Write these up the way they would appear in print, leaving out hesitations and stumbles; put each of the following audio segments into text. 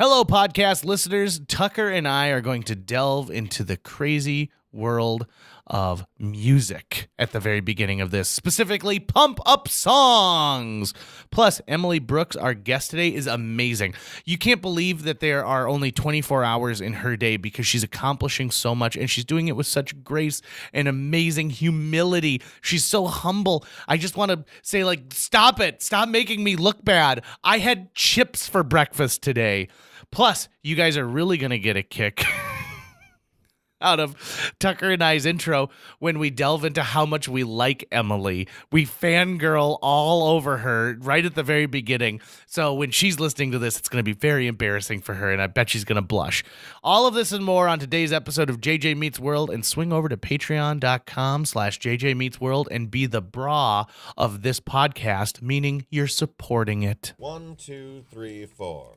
Hello, podcast listeners. Tucker and I are going to delve into the crazy world of music at the very beginning of this, specifically pump up songs. Plus, Emily Brooks, our guest today, is amazing. You can't believe that there are only 24 hours in her day because she's accomplishing so much and she's doing it with such grace and amazing humility. She's so humble. I just want to say, stop it. Stop making me look bad. I had chips for breakfast today. Plus, you guys are really going to get a kick out of Tucker and I's intro when we delve into how much we like Emily. We fangirl all over her right at the very beginning. So when she's listening to this, it's going to be very embarrassing for her, and I bet she's going to blush. All of this and more on today's episode of JJ Meets World, and swing over to patreon.com/JJ Meets World and be the bra of this podcast, meaning you're supporting it. 1, 2, 3, 4.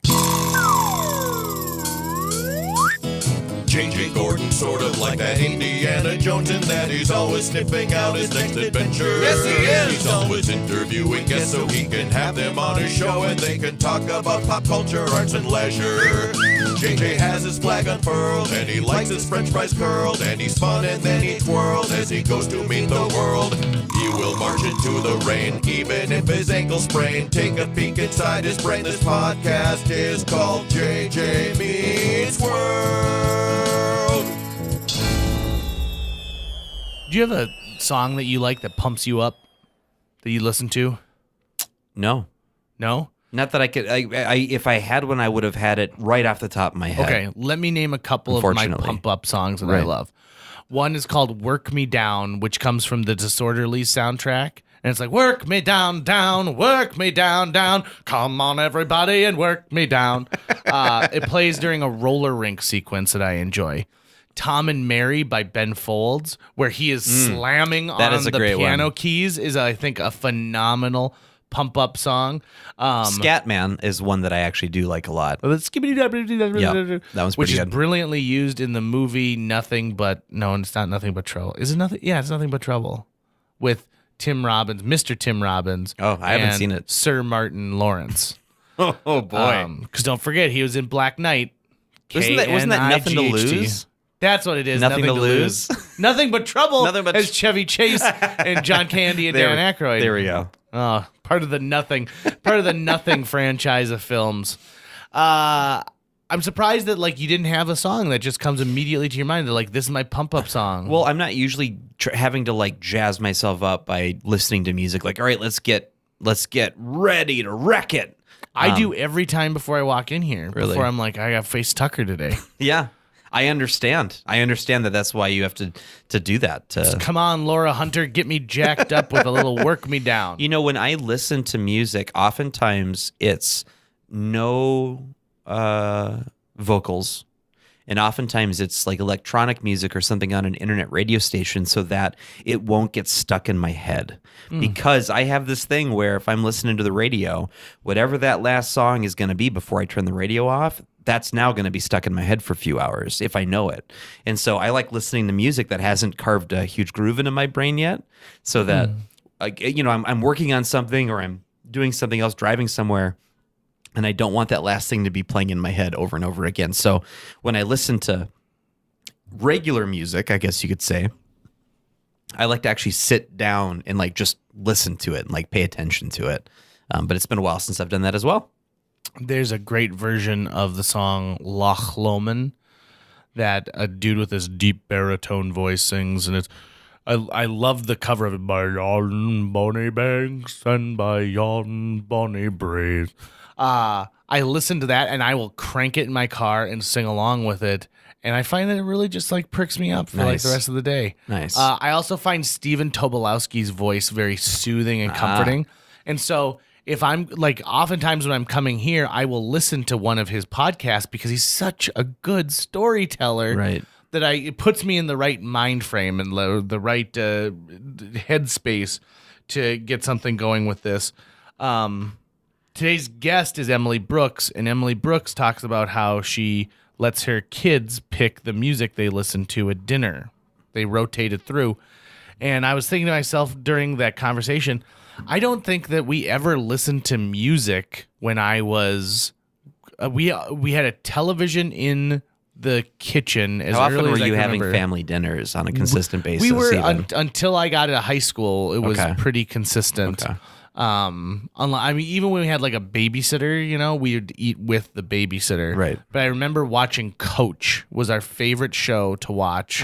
J.J. Gordon, sort of like that Indiana Jones, in that he's always sniffing out his next adventure. Yes, he is. He's always interviewing guests so he can have them on his show and they can talk about pop culture, arts, and leisure. J.J. has his flag unfurled and he likes his french fries curled, and he's fun and then he twirls as he goes to meet the world. He will march into the rain even if his ankle sprained. Take a peek inside his brain. This podcast is called JJ Meets World. Do you have a song that you like that pumps you up that you listen to? No. No? Not that I could. If I had one, I would have had it right off the top of my head. Okay, let me name a couple of my pump-up songs that I love. One is called Work Me Down, which comes from the Disorderly soundtrack. And it's like, work me down, down, work me down, down. Come on, everybody, and work me down. It plays during a roller rink sequence that I enjoy. Tom and Mary by Ben Folds, where he is slamming on the piano keys, is, I think, a phenomenal pump-up song. Scatman is one that I actually do like a lot. Yep, that one's pretty which is good. brilliantly used in the movie Nothing But... No, it's not Nothing But Trouble. Is it Nothing? Yeah, it's Nothing But Trouble. With Tim Robbins, Mr. Tim Robbins. Oh, I haven't seen it. Sir Martin Lawrence. Oh, boy. Because don't forget, he was in Black Knight. Wasn't that Nothing to Lose? That's what it is. Nothing to lose. Nothing but trouble. Nothing but as Chevy Chase and John Candy and Dan Aykroyd. There we go. Oh, part of the Nothing franchise of films. I'm surprised that you didn't have a song that just comes immediately to your mind. They're like, this is my pump up song. Well, I'm not usually having to jazz myself up by listening to music. All right, let's get ready to wreck it. I do every time before I walk in here. Really? Before I'm like, I got to face Tucker today. Yeah. I understand. That's why you have to do that. Come on, Laura Hunter, get me jacked up with a little work me down. You know, when I listen to music, oftentimes it's no vocals, and oftentimes it's like electronic music or something on an internet radio station so that it won't get stuck in my head. Because I have this thing where if I'm listening to the radio, whatever that last song is going to be before I turn the radio off, that's now going to be stuck in my head for a few hours if I know it. And so I like listening to music that hasn't carved a huge groove into my brain yet, so that I'm working on something or I'm doing something else, driving somewhere, and I don't want that last thing to be playing in my head over and over again. So when I listen to regular music, I guess you could say, I like to actually sit down and just listen to it and pay attention to it. But it's been a while since I've done that as well. There's a great version of the song Loch Lomond that a dude with this deep baritone voice sings, and I love the cover of it, by yon bonny banks and by yon bonny breeze. I listen to that and I will crank it in my car and sing along with it, and I find that it really just pricks me up for the rest of the day. Nice. I also find Stephen Tobolowsky's voice very soothing and comforting, and so if I'm oftentimes when I'm coming here, I will listen to one of his podcasts because he's such a good storyteller, right? That it puts me in the right mind frame and the right headspace to get something going with this. Today's guest is Emily Brooks, and Emily Brooks talks about how she lets her kids pick the music they listen to at dinner. They rotate it through. And I was thinking to myself during that conversation, I don't think that we ever listened to music when I was we had a television in the kitchen. As How often early were as I you can having remember. family dinners on a consistent basis? We were even? until I got to high school. It was Okay. pretty consistent. Okay. I mean, even when we had like a babysitter, we would eat with the babysitter. Right. But I remember watching Coach was our favorite show to watch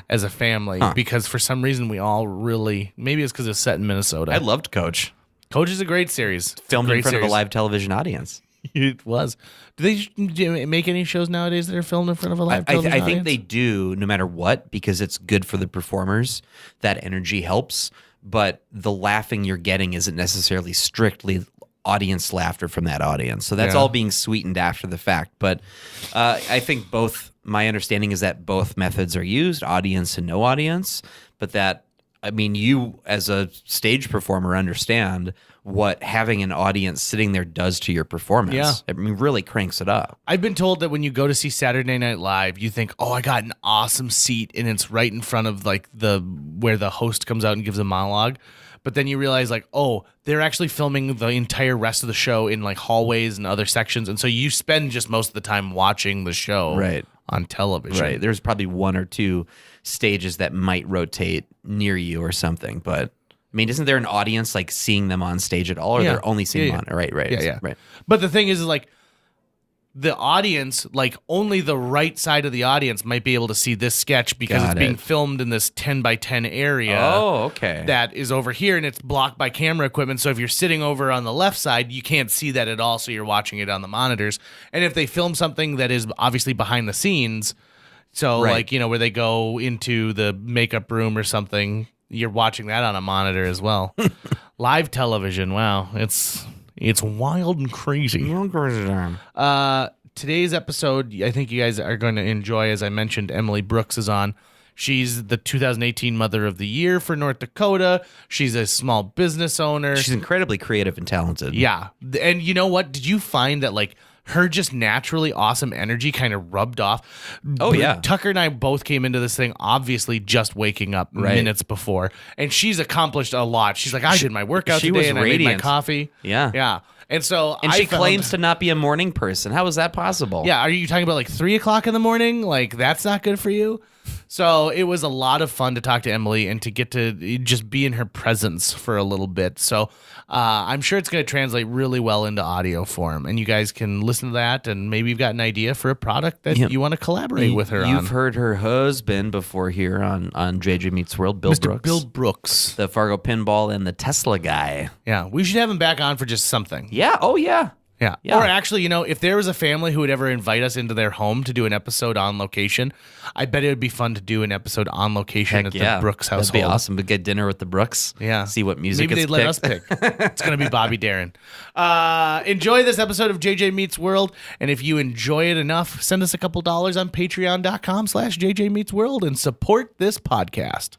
as a family because for some reason we all really, maybe it's because it's set in Minnesota. I loved Coach. Coach is a great series. Filmed in Great front of a series. live television audience. It was. Do they make any shows nowadays that are filmed in front of a live I television think audience? they do, no matter what, because it's good for the performers. That energy helps, but the laughing you're getting isn't necessarily strictly audience laughter from that audience. So that's Yeah. all being sweetened after the fact. But I think my understanding is that both methods are used, audience and no audience, but you as a stage performer understand what having an audience sitting there does to your performance. Yeah. I mean, really cranks it up. I've been told that when you go to see Saturday Night Live, you think, "Oh, I got an awesome seat," and it's right in front of like where the host comes out and gives a monologue. But then you realize, like, oh, they're actually filming the entire rest of the show in like hallways and other sections, and so you spend just most of the time watching the show on television. Right. There's probably one or two stages that might rotate near you or something, but I mean, isn't there an audience like seeing them on stage at all, or they're only seeing them on? Right. Yeah. Right. But the thing is like the audience, like only the right side of the audience might be able to see this sketch because Got it's being it. filmed in this 10 by 10 area. Oh, okay. That is over here and it's blocked by camera equipment. So if you're sitting over on the left side, you can't see that at all. So you're watching it on the monitors. And if they film something that is obviously behind the scenes, so Right. like, where they go into the makeup room or something, you're watching that on a monitor as well. Live television. Wow. It's wild and crazy. Today's episode, I think you guys are going to enjoy. As I mentioned, Emily Brooks is on. She's the 2018 Mother of the Year for North Dakota. She's a small business owner. She's incredibly creative and talented. Yeah. And you know what? Did you find that like her just naturally awesome energy kind of rubbed off? Oh, yeah. Tucker and I both came into this thing obviously just waking up minutes before. And she's accomplished a lot. She's like, I did my workout she today was and I made my radiant. coffee. Yeah. Yeah. And so And I she found- claims to not be a morning person. How is that possible? Yeah, are you talking about like 3 o'clock in the morning? Like that's not good for you? So it was a lot of fun to talk to Emily and to get to just be in her presence for a little bit. So I'm sure it's going to translate really well into audio form. And you guys can listen to that and maybe you've got an idea for a product that you want to collaborate with her on. You've heard her husband before here on JJ Meets World, Bill Mr. Brooks. Bill Brooks. The Fargo Pinball and the Tesla guy. Yeah, we should have him back on for just something. Yeah. Oh, yeah. Yeah. Yeah. Or actually, if there was a family who would ever invite us into their home to do an episode on location, I bet it would be fun to do an episode on location Heck at yeah. the Brooks household. That'd be awesome. We'd get dinner with the Brooks. Yeah. See what music Maybe gets they'd let us picked. pick. It's going to be Bobby Darin. Enjoy this episode of JJ Meets World. And if you enjoy it enough, send us a couple dollars on patreon.com/JJ Meets World and support this podcast.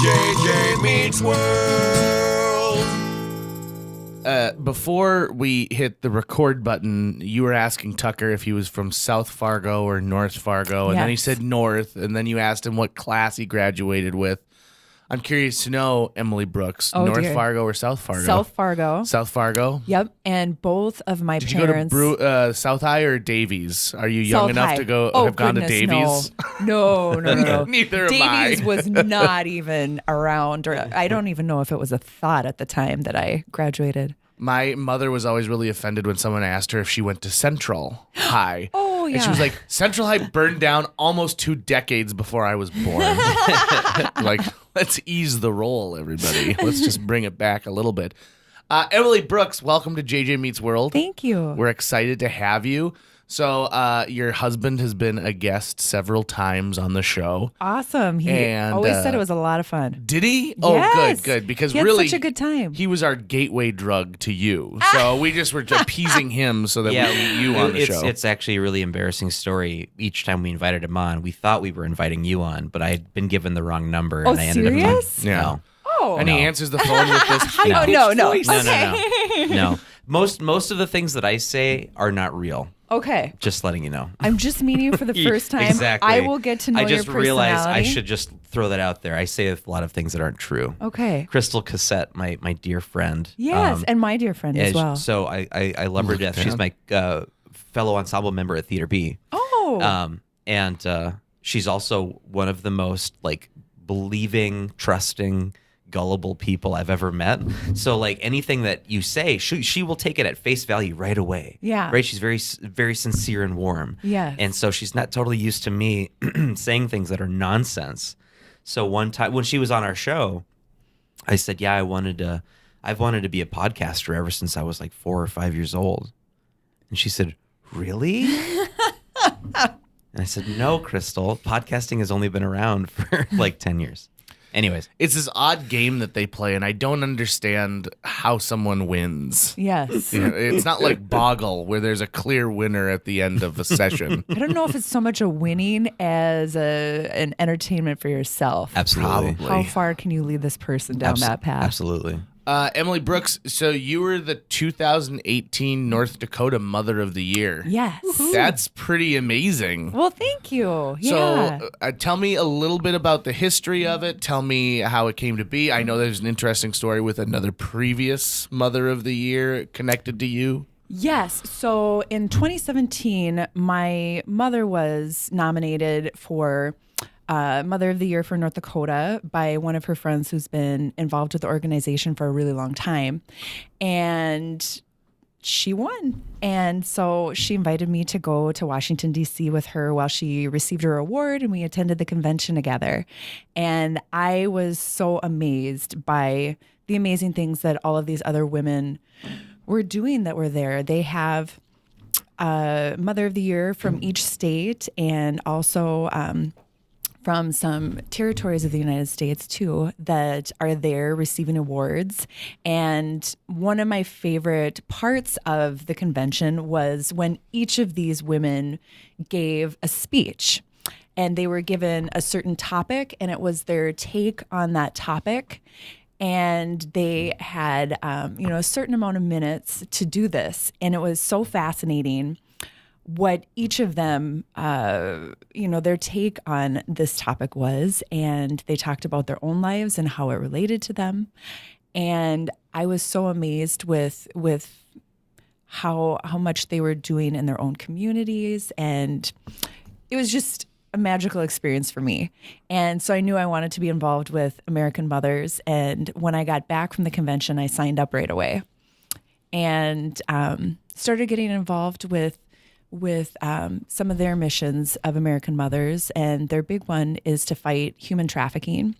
JJ Meets World. Before we hit the record button, you were asking Tucker if he was from South Fargo or North Fargo, and then he Yes. said North, and then you asked him what class he graduated with. I'm curious to know, Emily Brooks, Oh, North dear. Fargo or South Fargo? South Fargo. South Fargo? Yep. And both of my Did you parents. go to South High or Davies? Are you young South enough High. to go Oh, have gone to goodness, Davies? No, no. Neither am I. Davies was not even around, or I don't even know if it was a thought at the time that I graduated. My mother was always really offended when someone asked her if she went to Central High. Oh, And she yeah. was like, Central High burned down almost 2 decades before I was born. Like, let's ease the roll, everybody. Let's just bring it back a little bit. Emily Brooks, welcome to JJ Meets World. Thank you. We're excited to have you. So your husband has been a guest several times on the show. Awesome. He And, always said it was a lot of fun. Did he? Oh, Yes. good. Because He had really, such a good time. He was our gateway drug to you. So we just were appeasing him so that we get you on the show. It's actually a really embarrassing story. Each time we invited him on, we thought we were inviting you on, but I had been given the wrong number. Oh, and I ended serious? up Yeah. No. Oh. And he answers the phone with this high-pitched no. voice. No. Most of the things that I say are not real. Okay. Just letting you know. I'm just meeting you for the first time. Exactly. I will get to know I just your realized personality. I should just throw that out there. I say a lot of things that aren't true. Okay. Crystal Cassette, my dear friend. Yes, and my dear friend as well. So I love her to death. She's my fellow ensemble member at Theater B. Oh. And she's also one of the most like believing, trusting, gullible people I've ever met. So like anything that you say, she will take it at face value right away. Yeah. Right. She's very, very sincere and warm. Yes. And so she's not totally used to me saying things that are nonsense. So one time when she was on our show, I said, yeah, I've wanted to be a podcaster ever since I was like 4 or 5 years old. And she said, really? And I said, no, Crystal, podcasting has only been around for like 10 years. Anyways. It's this odd game that they play, and I don't understand how someone wins. Yes. You know, it's not like Boggle, where there's a clear winner at the end of the session. I don't know if it's so much a winning as an entertainment for yourself. Absolutely. Probably. How far can you lead this person down that path? Absolutely. Emily Brooks, so you were the 2018 North Dakota Mother of the Year. Yes. That's pretty amazing. Well, thank you. Yeah. So tell me a little bit about the history of it. Tell me how it came to be. I know there's an interesting story with another previous Mother of the Year connected to you. Yes. So in 2017, my mother was nominated for Mother of the Year for North Dakota by one of her friends who's been involved with the organization for a really long time. And she won. And so she invited me to go to Washington, D.C. with her while she received her award, and we attended the convention together. And I was so amazed by the amazing things that all of these other women were doing that were there. They have Mother of the Year from each state, and also from some territories of the United States too, that are there receiving awards. And one of my favorite parts of the convention was when each of these women gave a speech, and they were given a certain topic, and it was their take on that topic. And they had, a certain amount of minutes to do this. And it was so fascinating what each of them, their take on this topic was. And they talked about their own lives and how it related to them. And I was so amazed with how much they were doing in their own communities. And it was just a magical experience for me. And so I knew I wanted to be involved with American Mothers. And when I got back from the convention, I signed up right away and started getting involved with some of their missions of American Mothers. And their big one is to fight human trafficking.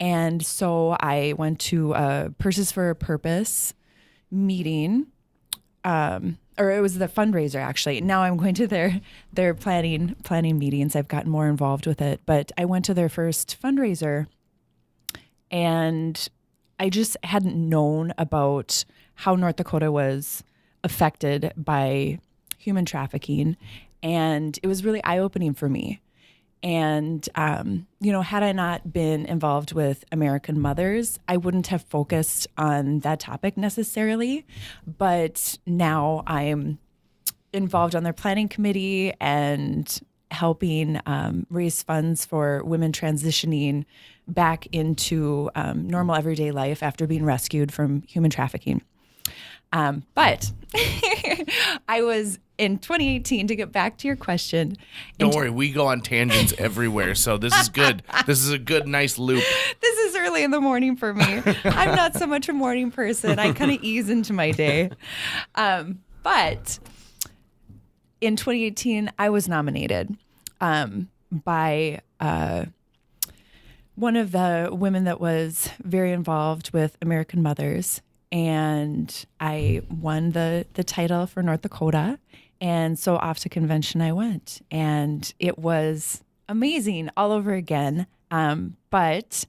And so I went to a Purses for a Purpose meeting, or it was the fundraiser, actually. Now I'm going to their planning meetings. I've gotten more involved with it. But I went to their first fundraiser, and I just hadn't known about how North Dakota was affected by human trafficking. And it was really eye-opening for me. And, had I not been involved with American Mothers, I wouldn't have focused on that topic necessarily. But now I'm involved on their planning committee and helping raise funds for women transitioning back into normal everyday life after being rescued from human trafficking. But I was in 2018, to get back to your question. Don't worry, we go on tangents everywhere, so this is good. This is a good, nice loop. This is early in the morning for me. I'm not so much a morning person. I kind of ease into my day. But in 2018, I was nominated by one of the women that was very involved with American Mothers. And I won the title for North Dakota. And so off to convention I went. And it was amazing all over again. But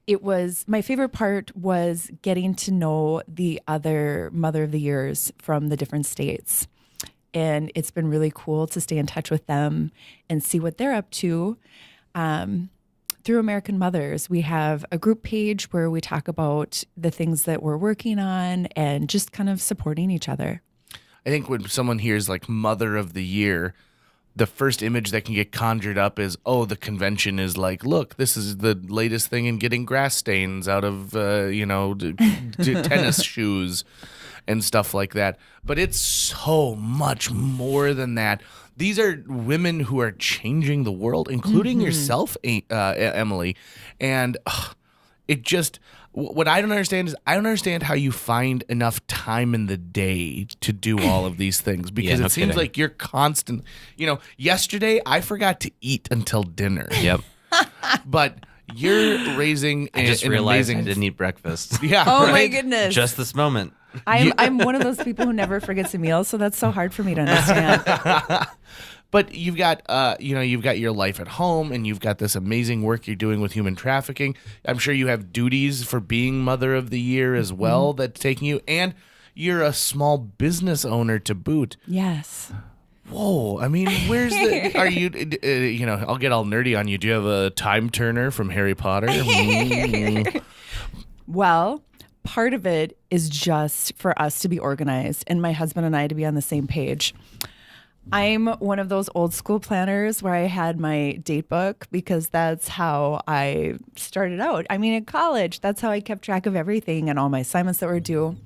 it was, my favorite part was getting to know the other Mother of the Years from the different states. And it's been really cool to stay in touch with them and see what they're up to. Through American Mothers, we have a group page where we talk about the things that we're working on and just kind of supporting each other. I think when someone hears like Mother of the Year, the first image that can get conjured up is, oh, the convention is like, look, this is the latest thing in getting grass stains out of, tennis shoes. and stuff like that. But it's so much more than that. These are women who are changing the world, including yourself, Emily. And it just, what I don't understand is I don't understand how you find enough time in the day to do all of these things, because it seems like you're constant. Yesterday I forgot to eat until dinner. Yep. But you're raising I just realized I didn't eat breakfast. Yeah. Oh right? my goodness. Just this moment. I'm one of those people who never forgets a meal, so that's so hard for me to understand. But you've got, you've got your life at home, and you've got this amazing work you're doing with human trafficking. I'm sure you have duties for being Mother of the Year as well that's taking you, and you're a small business owner to boot. Yes. Whoa! I mean, where's the? Are you? I'll get all nerdy on you. Do you have a time turner from Harry Potter? Well, part of it is just for us to be organized, and my husband and I to be on the same page. I'm one of those old school planners where I had my date book because that's how I started out. I mean, in college, that's how I kept track of everything and all my assignments that were due.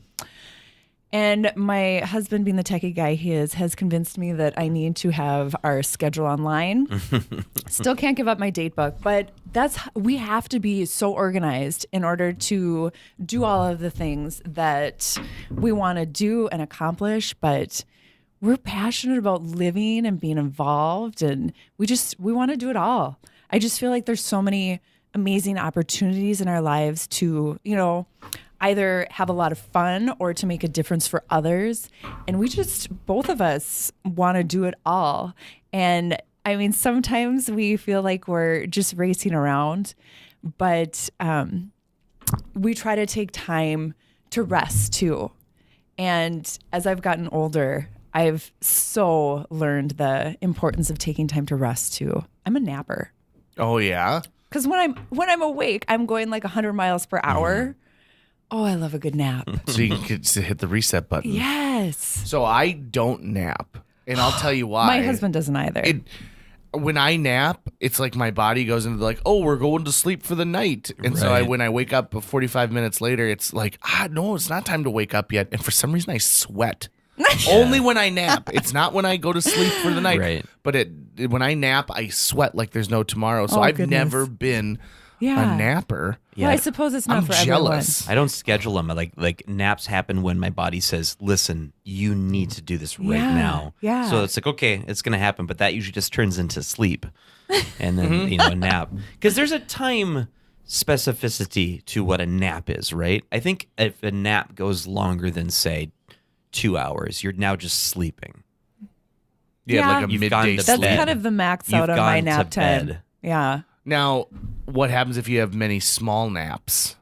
And my husband, being the techie guy he is, has convinced me that I need to have our schedule online. Still can't give up my date book, but we have to be so organized in order to do all of the things that we want to do and accomplish. But we're passionate about living and being involved, and we want to do it all. I just feel like there's so many amazing opportunities in our lives to, either have a lot of fun or to make a difference for others. And both of us want to do it all. And I mean, sometimes we feel like we're just racing around, but we try to take time to rest too. And as I've gotten older, I've so learned the importance of taking time to rest too. I'm a napper. Oh yeah. Because when I'm awake, I'm going like 100 miles per hour. Oh, I love a good nap. So you can just hit the reset button. Yes. So I don't nap, and I'll tell you why. My husband doesn't either. When I nap, it's like my body goes into we're going to sleep for the night. And so when I wake up 45 minutes later, it's like, no, it's not time to wake up yet. And for some reason I sweat. Only when I nap. It's not when I go to sleep for the night. Right. But when I nap, I sweat like there's no tomorrow. So I've never been a napper. Well, I suppose it's not I'm for jealous. everyone. I don't schedule them. Like naps happen when my body says, listen, you need to do this right now. Yeah. So it's like, okay, it's going to happen. But that usually just turns into sleep and then, a nap. Because there's a time specificity to what a nap is, right? I think if a nap goes longer than, say, 2 hours, you're now just sleeping. Yeah, like a You've midday gone to sleep. That's kind of the max out of my nap time. Yeah. Now, what happens if you have many small naps?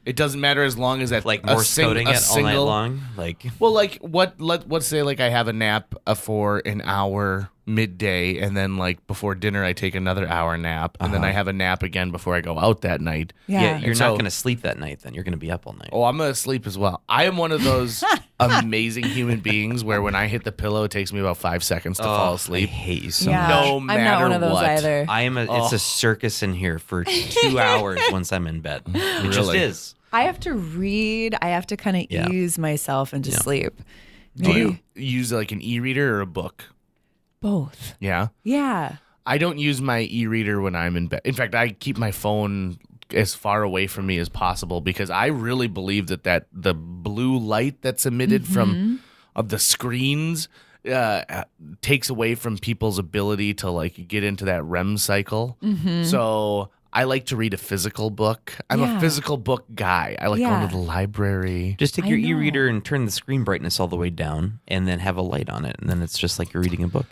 It doesn't matter as long as that Like Morse coding it all night long? Let's say I have a nap for an hour midday, and then before dinner I take another hour nap, and then I have a nap again before I go out that night. Yeah. You're not going to sleep that night then. You're going to be up all night. Oh, I'm going to sleep as well. I am one of those amazing human beings where when I hit the pillow, it takes me about 5 seconons to fall I asleep. hate you so Yeah. much. No I'm matter not one of those what. either. It's a circus in here for 2 hours once I'm in bed. It just Really? is. I have to read. I have to kind of ease myself into sleep. Do you use an e-reader or a book? Both. Yeah. Yeah. I don't use my e-reader when I'm in bed. In fact, I keep my phone as far away from me as possible because I really believe that the blue light that's emitted from of the screens takes away from people's ability to get into that REM cycle. So I like to read a physical book. I'm a physical book guy. I like going to the library. Just take your e-reader and turn the screen brightness all the way down and then have a light on it. And then it's just like you're reading a book.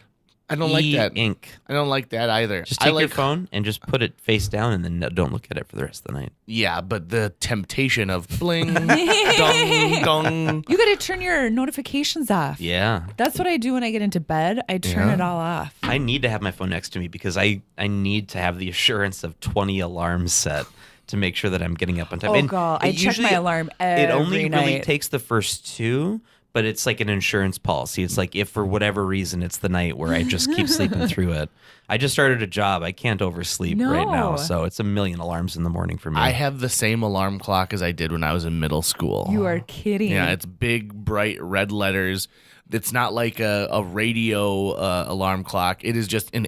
I don't like that. E-ink. I don't like that either. Just take your phone and just put it face down and then don't look at it for the rest of the night. Yeah, but the temptation of bling, dong, dong. You got to turn your notifications off. Yeah. That's what I do when I get into bed. I turn it all off. I need to have my phone next to me because I need to have the assurance of 20 alarms set to make sure that I'm getting up on time. Oh, God. I check my alarm every It only really night. takes the first two, but it's like an insurance policy. It's like if for whatever reason it's the night where I just keep sleeping through it. I just started a job. I can't oversleep right now, so it's a million alarms in the morning for me. I have the same alarm clock as I did when I was in middle school. You are kidding. Yeah, it's big, bright red letters. It's not like a radio alarm clock. It is just an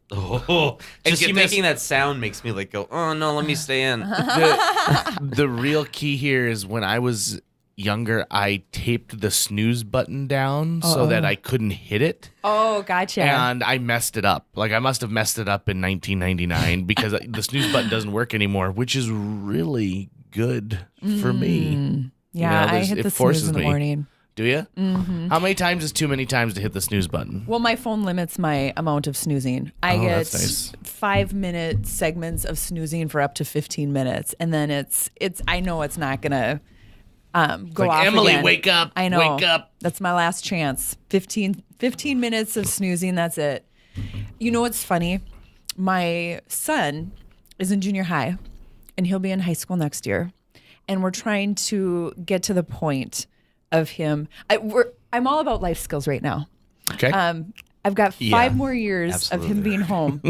Oh, just you making that sound makes me like go, oh no, let me stay in. The real key here is when I was younger, I taped the snooze button down so that I couldn't hit it. Oh, gotcha. And I messed it up. Like I must have messed it up in 1999 because the snooze button doesn't work anymore, which is really good for me. Yeah, You know, I hit the snooze in the morning. Do you? Mm-hmm. How many times is too many times to hit the snooze button? Well, my phone limits my amount of snoozing. I get that's nice. 5-minute segments of snoozing for up to 15 minutes. And then it's I know it's not going to go like, off Emily, again. wake up. I know. Wake up. That's my last chance. 15 minutes of snoozing, that's it. You know what's funny? My son is in junior high, and he'll be in high school next year. And we're trying to get to the point of him. I'm all about life skills right now. Okay. I've got 5 more years of him being home.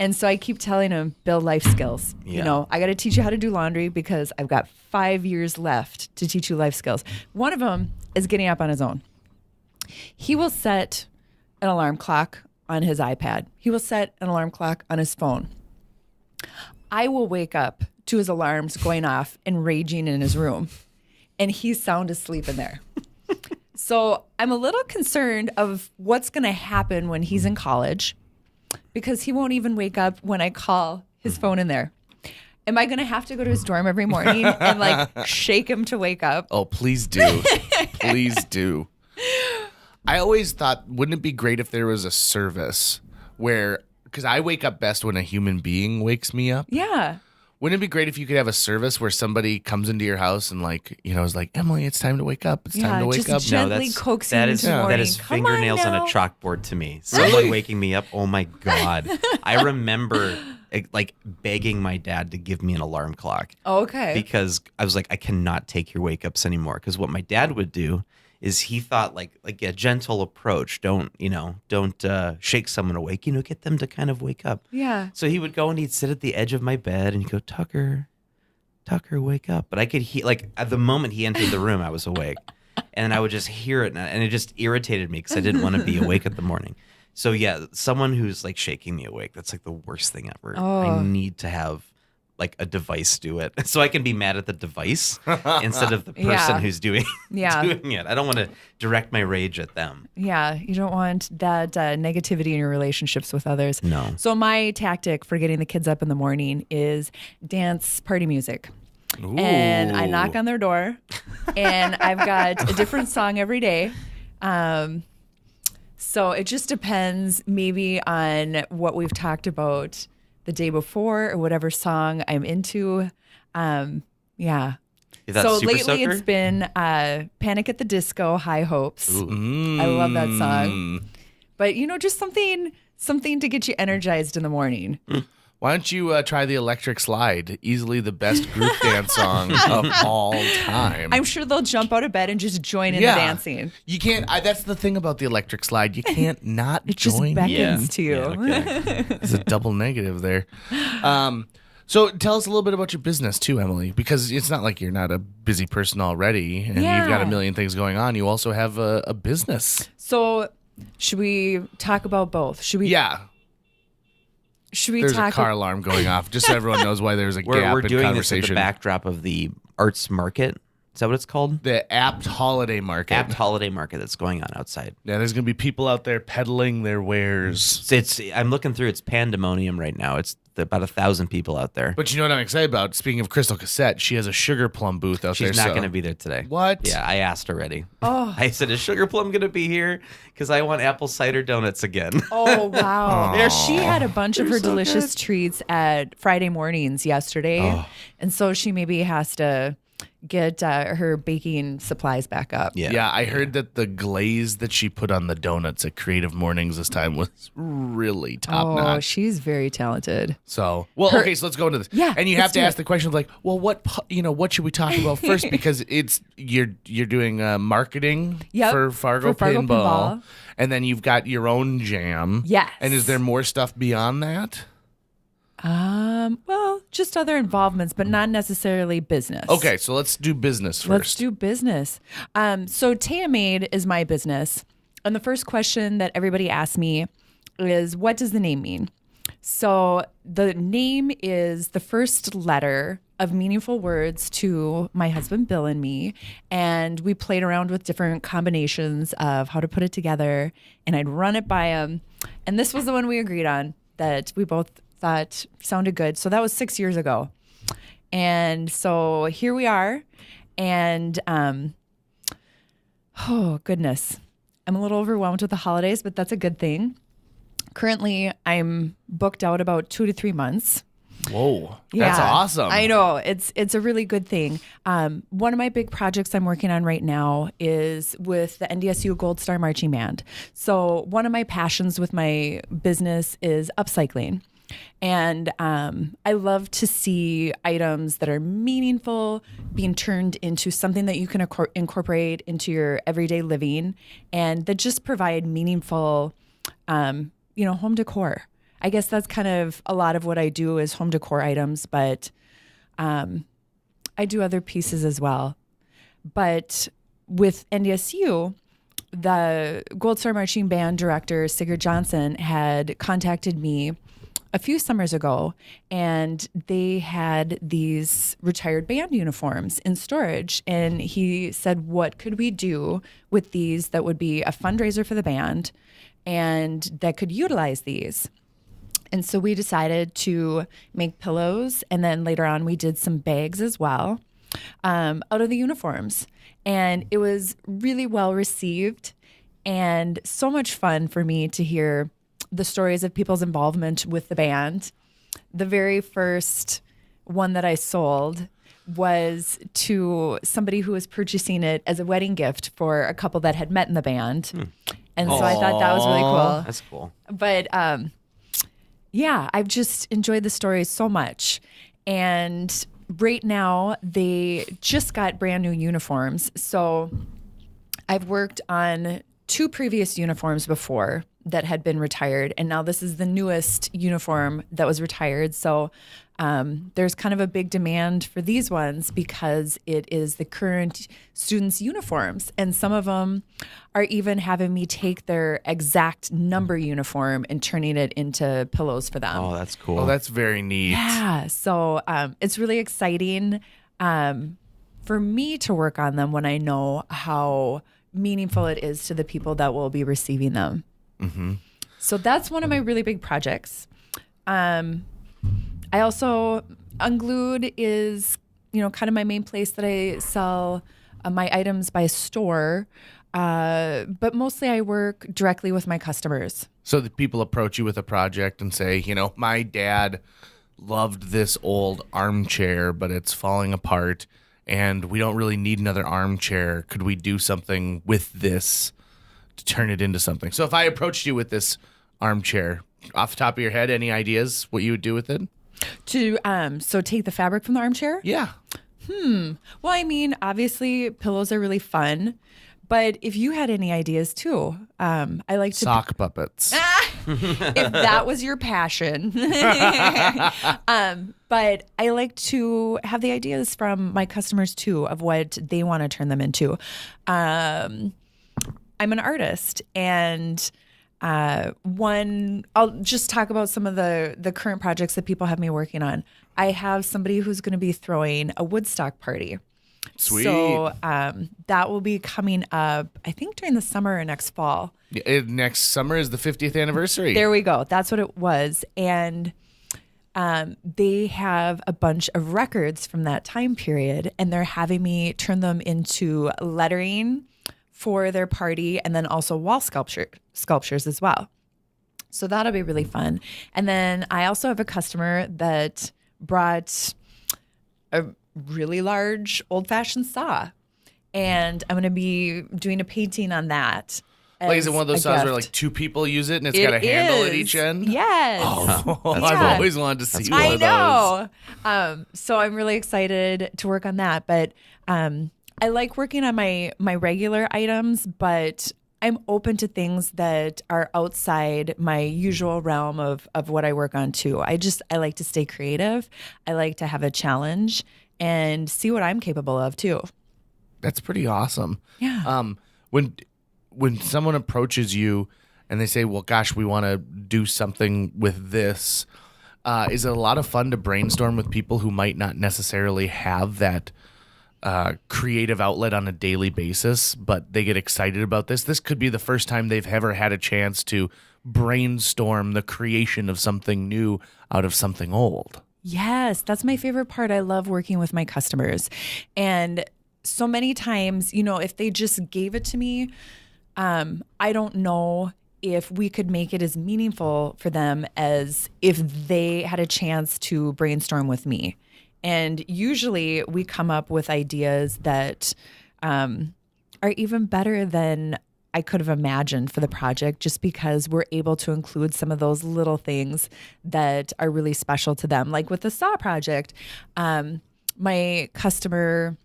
And so I keep telling him, build life skills. Yeah. You know, I got to teach you how to do laundry because I've got 5 years left to teach you life skills. One of them is getting up on his own. He will set an alarm clock on his iPad. He will set an alarm clock on his phone. I will wake up to his alarms going off and raging in his room. And he's sound asleep in there. So I'm a little concerned of what's going to happen when he's in college because he won't even wake up when I call his phone in there. Am I going to have to go to his dorm every morning and like shake him to wake up? Oh, please do. Please do. I always thought, wouldn't it be great if there was a service where, because I wake up best when a human being wakes me up. Yeah. Wouldn't it be great if you could have a service where somebody comes into your house and like, you know, is like, Emily, it's time to wake up. It's time to wake just up. gently coax him into the morning. That is Come fingernails on a now. chalkboard to me. Someone waking me up. Oh my God. I remember like begging my dad to give me an alarm clock. Okay. Because I was like, I cannot take your wake ups anymore. Because what my dad would do is he thought like a gentle approach. Don't shake someone awake, get them to kind of wake up. Yeah. So he would go and he'd sit at the edge of my bed and he'd go, Tucker, wake up. But I could hear, like at the moment he entered the room, I was awake. And I would just hear it and it just irritated me because I didn't want to be awake at the morning. So yeah, someone who's like shaking me awake, that's like the worst thing ever. Oh. I need to have like a device do it so I can be mad at the device instead of the person who's doing it. I don't want to direct my rage at them. Yeah, you don't want that negativity in your relationships with others. No. So my tactic for getting the kids up in the morning is dance party music. Ooh. And I knock on their door, and I've got a different song every day. So it just depends maybe on what we've talked about the day before or whatever song I'm into. Yeah. Is that So Super lately Soaker? it's been Panic at the Disco, High Hopes. I love that song. But, just something to get you energized in the morning. Why don't you try the Electric Slide? Easily the best group dance song of all time. I'm sure they'll jump out of bed and just join in the dancing. You can't. That's the thing about the Electric Slide. You can't not It just join. beckons to you. Yeah, okay. It's a double negative there. So tell us a little bit about your business too, Emily, because it's not like you're not a busy person already and you've got a million things going on. You also have a business. So should we talk about both? Should we? Yeah. Should we There's talk? a car alarm going off, just so everyone knows why there's a We're gap in doing this at conversation. the backdrop of the arts market. Is that what it's called? The apt holiday market. Apt holiday market that's going on outside. Yeah, there's going to be people out there peddling their wares. I'm looking through. It's pandemonium right now. It's about 1,000 people out there. But you know what I'm excited about? Speaking of Crystal Cassette, she has a Sugar Plum booth out there. She's not going to be there today. What? Yeah, I asked already. Oh. I said, is Sugar Plum going to be here? Because I want apple cider donuts again. Oh, wow. Yeah, she had a bunch of her delicious treats at Friday mornings yesterday. And so she maybe has to get her baking supplies back up. Yeah, I heard that the glaze that she put on the donuts at Creative Mornings this time was really top Oh, notch. she's very talented. So, okay, so let's go into this. Yeah, and you have let's to do ask it. the question of like, well, what should we talk about first? Because you're doing marketing Yep, for Fargo, for Fargo Pinball. and then you've got your own jam. Yes. And is there more stuff beyond that? Well, just other involvements, but not necessarily business. Okay, so let's do business first. Let's do business. So Taea Made is my business. And the first question that everybody asks me is, what does the name mean? So the name is the first letter of meaningful words to my husband, Bill, and me. And we played around with different combinations of how to put it together. And I'd run it by him. And this was the one we agreed on that we both thought sounded good. So that was 6 years ago. And so here we are. And oh, goodness. I'm a little overwhelmed with the holidays, but that's a good thing. Currently, I'm booked out about 2 to 3 months. Whoa, that's awesome. I know. It's a really good thing. One of my big projects I'm working on right now is with the NDSU Gold Star Marching Band. So one of my passions with my business is upcycling. And I love to see items that are meaningful being turned into something that you can incorporate into your everyday living and that just provide meaningful, home decor. I guess that's kind of a lot of what I do is home decor items, but I do other pieces as well. But with NDSU, the Gold Star Marching Band director, Sigurd Johnson, had contacted me a few summers ago, and they had these retired band uniforms in storage. And he said, what could we do with these that would be a fundraiser for the band and that could utilize these? And so we decided to make pillows, and then later on we did some bags as well out of the uniforms. And it was really well received and so much fun for me to hear the stories of people's involvement with the band. The very first one that I sold was to somebody who was purchasing it as a wedding gift for a couple that had met in the band. And so I thought that was really cool. That's cool. But yeah, I've just enjoyed the stories so much. And right now they just got brand new uniforms. So I've worked on 2 previous uniforms before that had been retired. And now this is the newest uniform that was retired. So there's kind of a big demand for these ones because it is the current students' uniforms. And some of them are even having me take their exact number uniform and turning it into pillows for them. Oh, that's cool. Oh, that's very neat. Yeah. So it's really exciting for me to work on them when I know how meaningful it is to the people that will be receiving them. Mm-hmm. So that's one of my really big projects. I also, Unglued is, kind of my main place that I sell my items by store. But mostly I work directly with my customers. So that people approach you with a project and say, my dad loved this old armchair, but it's falling apart and we don't really need another armchair. Could we do something with this to turn it into something? So if I approached you with this armchair, off the top of your head, any ideas what you would do with it? So take the fabric from the armchair? Yeah. Well, I mean, obviously pillows are really fun, but if you had any ideas too, I like to Sock puppets. if that was your passion. But I like to have the ideas from my customers too of what they want to turn them into. I'm an artist, and I'll just talk about some of the current projects that people have me working on. I have somebody who's going to be throwing a Woodstock party. Sweet. So that will be coming up, I think, during the summer or next fall. Next summer is the 50th anniversary. There we go. That's what it was. And they have a bunch of records from that time period, and they're having me turn them into lettering for their party, and then also wall sculptures as well. So that'll be really fun. And then I also have a customer that brought a really large old-fashioned saw. And I'm going to be doing a painting on that. Like, is it one of those saws where like two people use it and it's got a handle at each end? Yes. Oh, That's I've cool. always wanted to see one I of those. know. So I'm really excited to work on that. But I like working on my regular items, but I'm open to things that are outside my usual realm of what I work on too. I like to stay creative. I like to have a challenge and see what I'm capable of too. That's pretty awesome. Yeah. When someone approaches you and they say, well, gosh, we want to do something with this, is it a lot of fun to brainstorm with people who might not necessarily have that creative outlet on a daily basis, but they get excited about this? This could be the first time they've ever had a chance to brainstorm the creation of something new out of something old. Yes, that's my favorite part. I love working with my customers. And so many times, if they just gave it to me, I don't know if we could make it as meaningful for them as if they had a chance to brainstorm with me. And usually we come up with ideas that are even better than I could have imagined for the project, just because we're able to include some of those little things that are really special to them. Like with the saw project, my customer,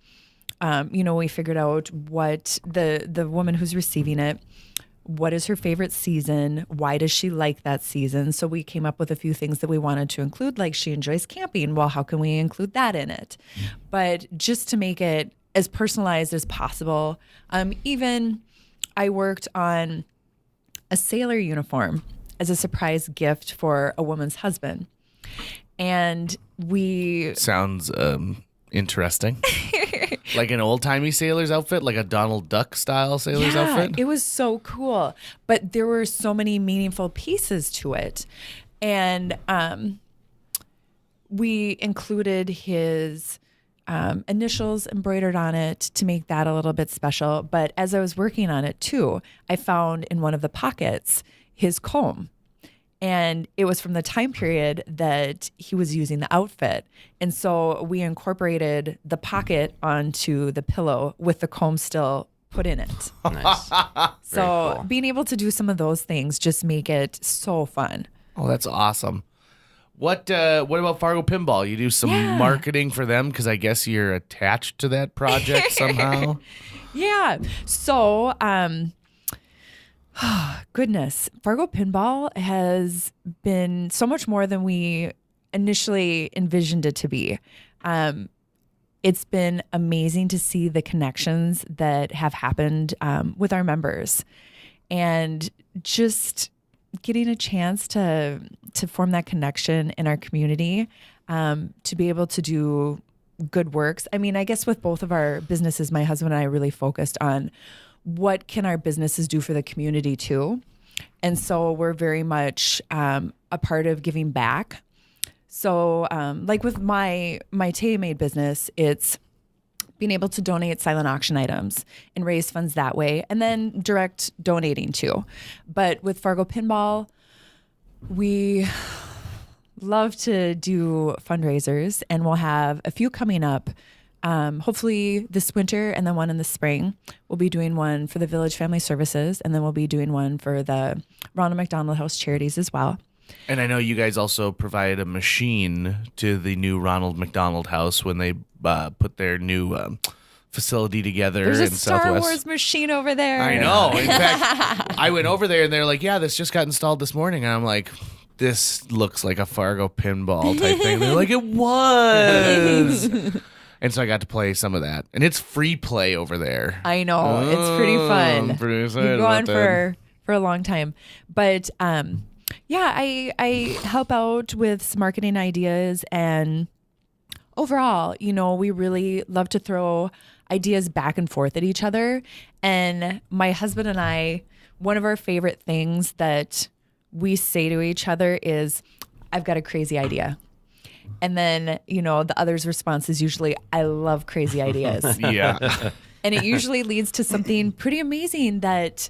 we figured out what the woman who's receiving it, what is her favorite season? Why does she like that season? So we came up with a few things that we wanted to include, like she enjoys camping. Well, how can we include that in it? But just to make it as personalized as possible. Even I worked on a sailor uniform as a surprise gift for a woman's husband. And we... Sounds interesting. Like an old-timey sailor's outfit, like a Donald Duck style sailor's outfit? It was so cool. But there were so many meaningful pieces to it. And we included his initials embroidered on it to make that a little bit special. But as I was working on it too, I found in one of the pockets his comb. And it was from the time period that he was using the outfit. And so we incorporated the pocket onto the pillow with the comb still put in it. Nice. So cool. being able to do some of those things just make it so fun. Oh, that's awesome. What about Fargo Pinball? You do some marketing for them because I guess you're attached to that project somehow? Yeah. So, goodness, Fargo Pinball has been so much more than we initially envisioned it to be. It's been amazing to see the connections that have happened with our members, and just getting a chance to form that connection in our community, to be able to do good works. I mean, I guess with both of our businesses, my husband and I really focused on what can our businesses do for the community too. And so we're very much a part of giving back. So like with my Taea Made business, it's being able to donate silent auction items and raise funds that way, and then direct donating too. But with Fargo Pinball, we love to do fundraisers, and we'll have a few coming up. Hopefully this winter, and then one in the spring. We'll be doing one for the Village Family Services, and then we'll be doing one for the Ronald McDonald House Charities as well. And I know you guys also provide a machine to the new Ronald McDonald House when they put their new facility together There's a in Star Southwest. Wars machine over there. I know. In fact, I went over there and they're like, yeah, this just got installed this morning. And I'm like, this looks like a Fargo Pinball type thing. They're like, it was. And so I got to play some of that. And it's free play over there. I know. It's pretty fun. I'm pretty excited You go about on that. for a long time. But yeah, I help out with some marketing ideas, and overall, we really love to throw ideas back and forth at each other. And my husband and I, one of our favorite things that we say to each other is, I've got a crazy idea. And then, the other's response is usually, I love crazy ideas. Yeah. And it usually leads to something pretty amazing that,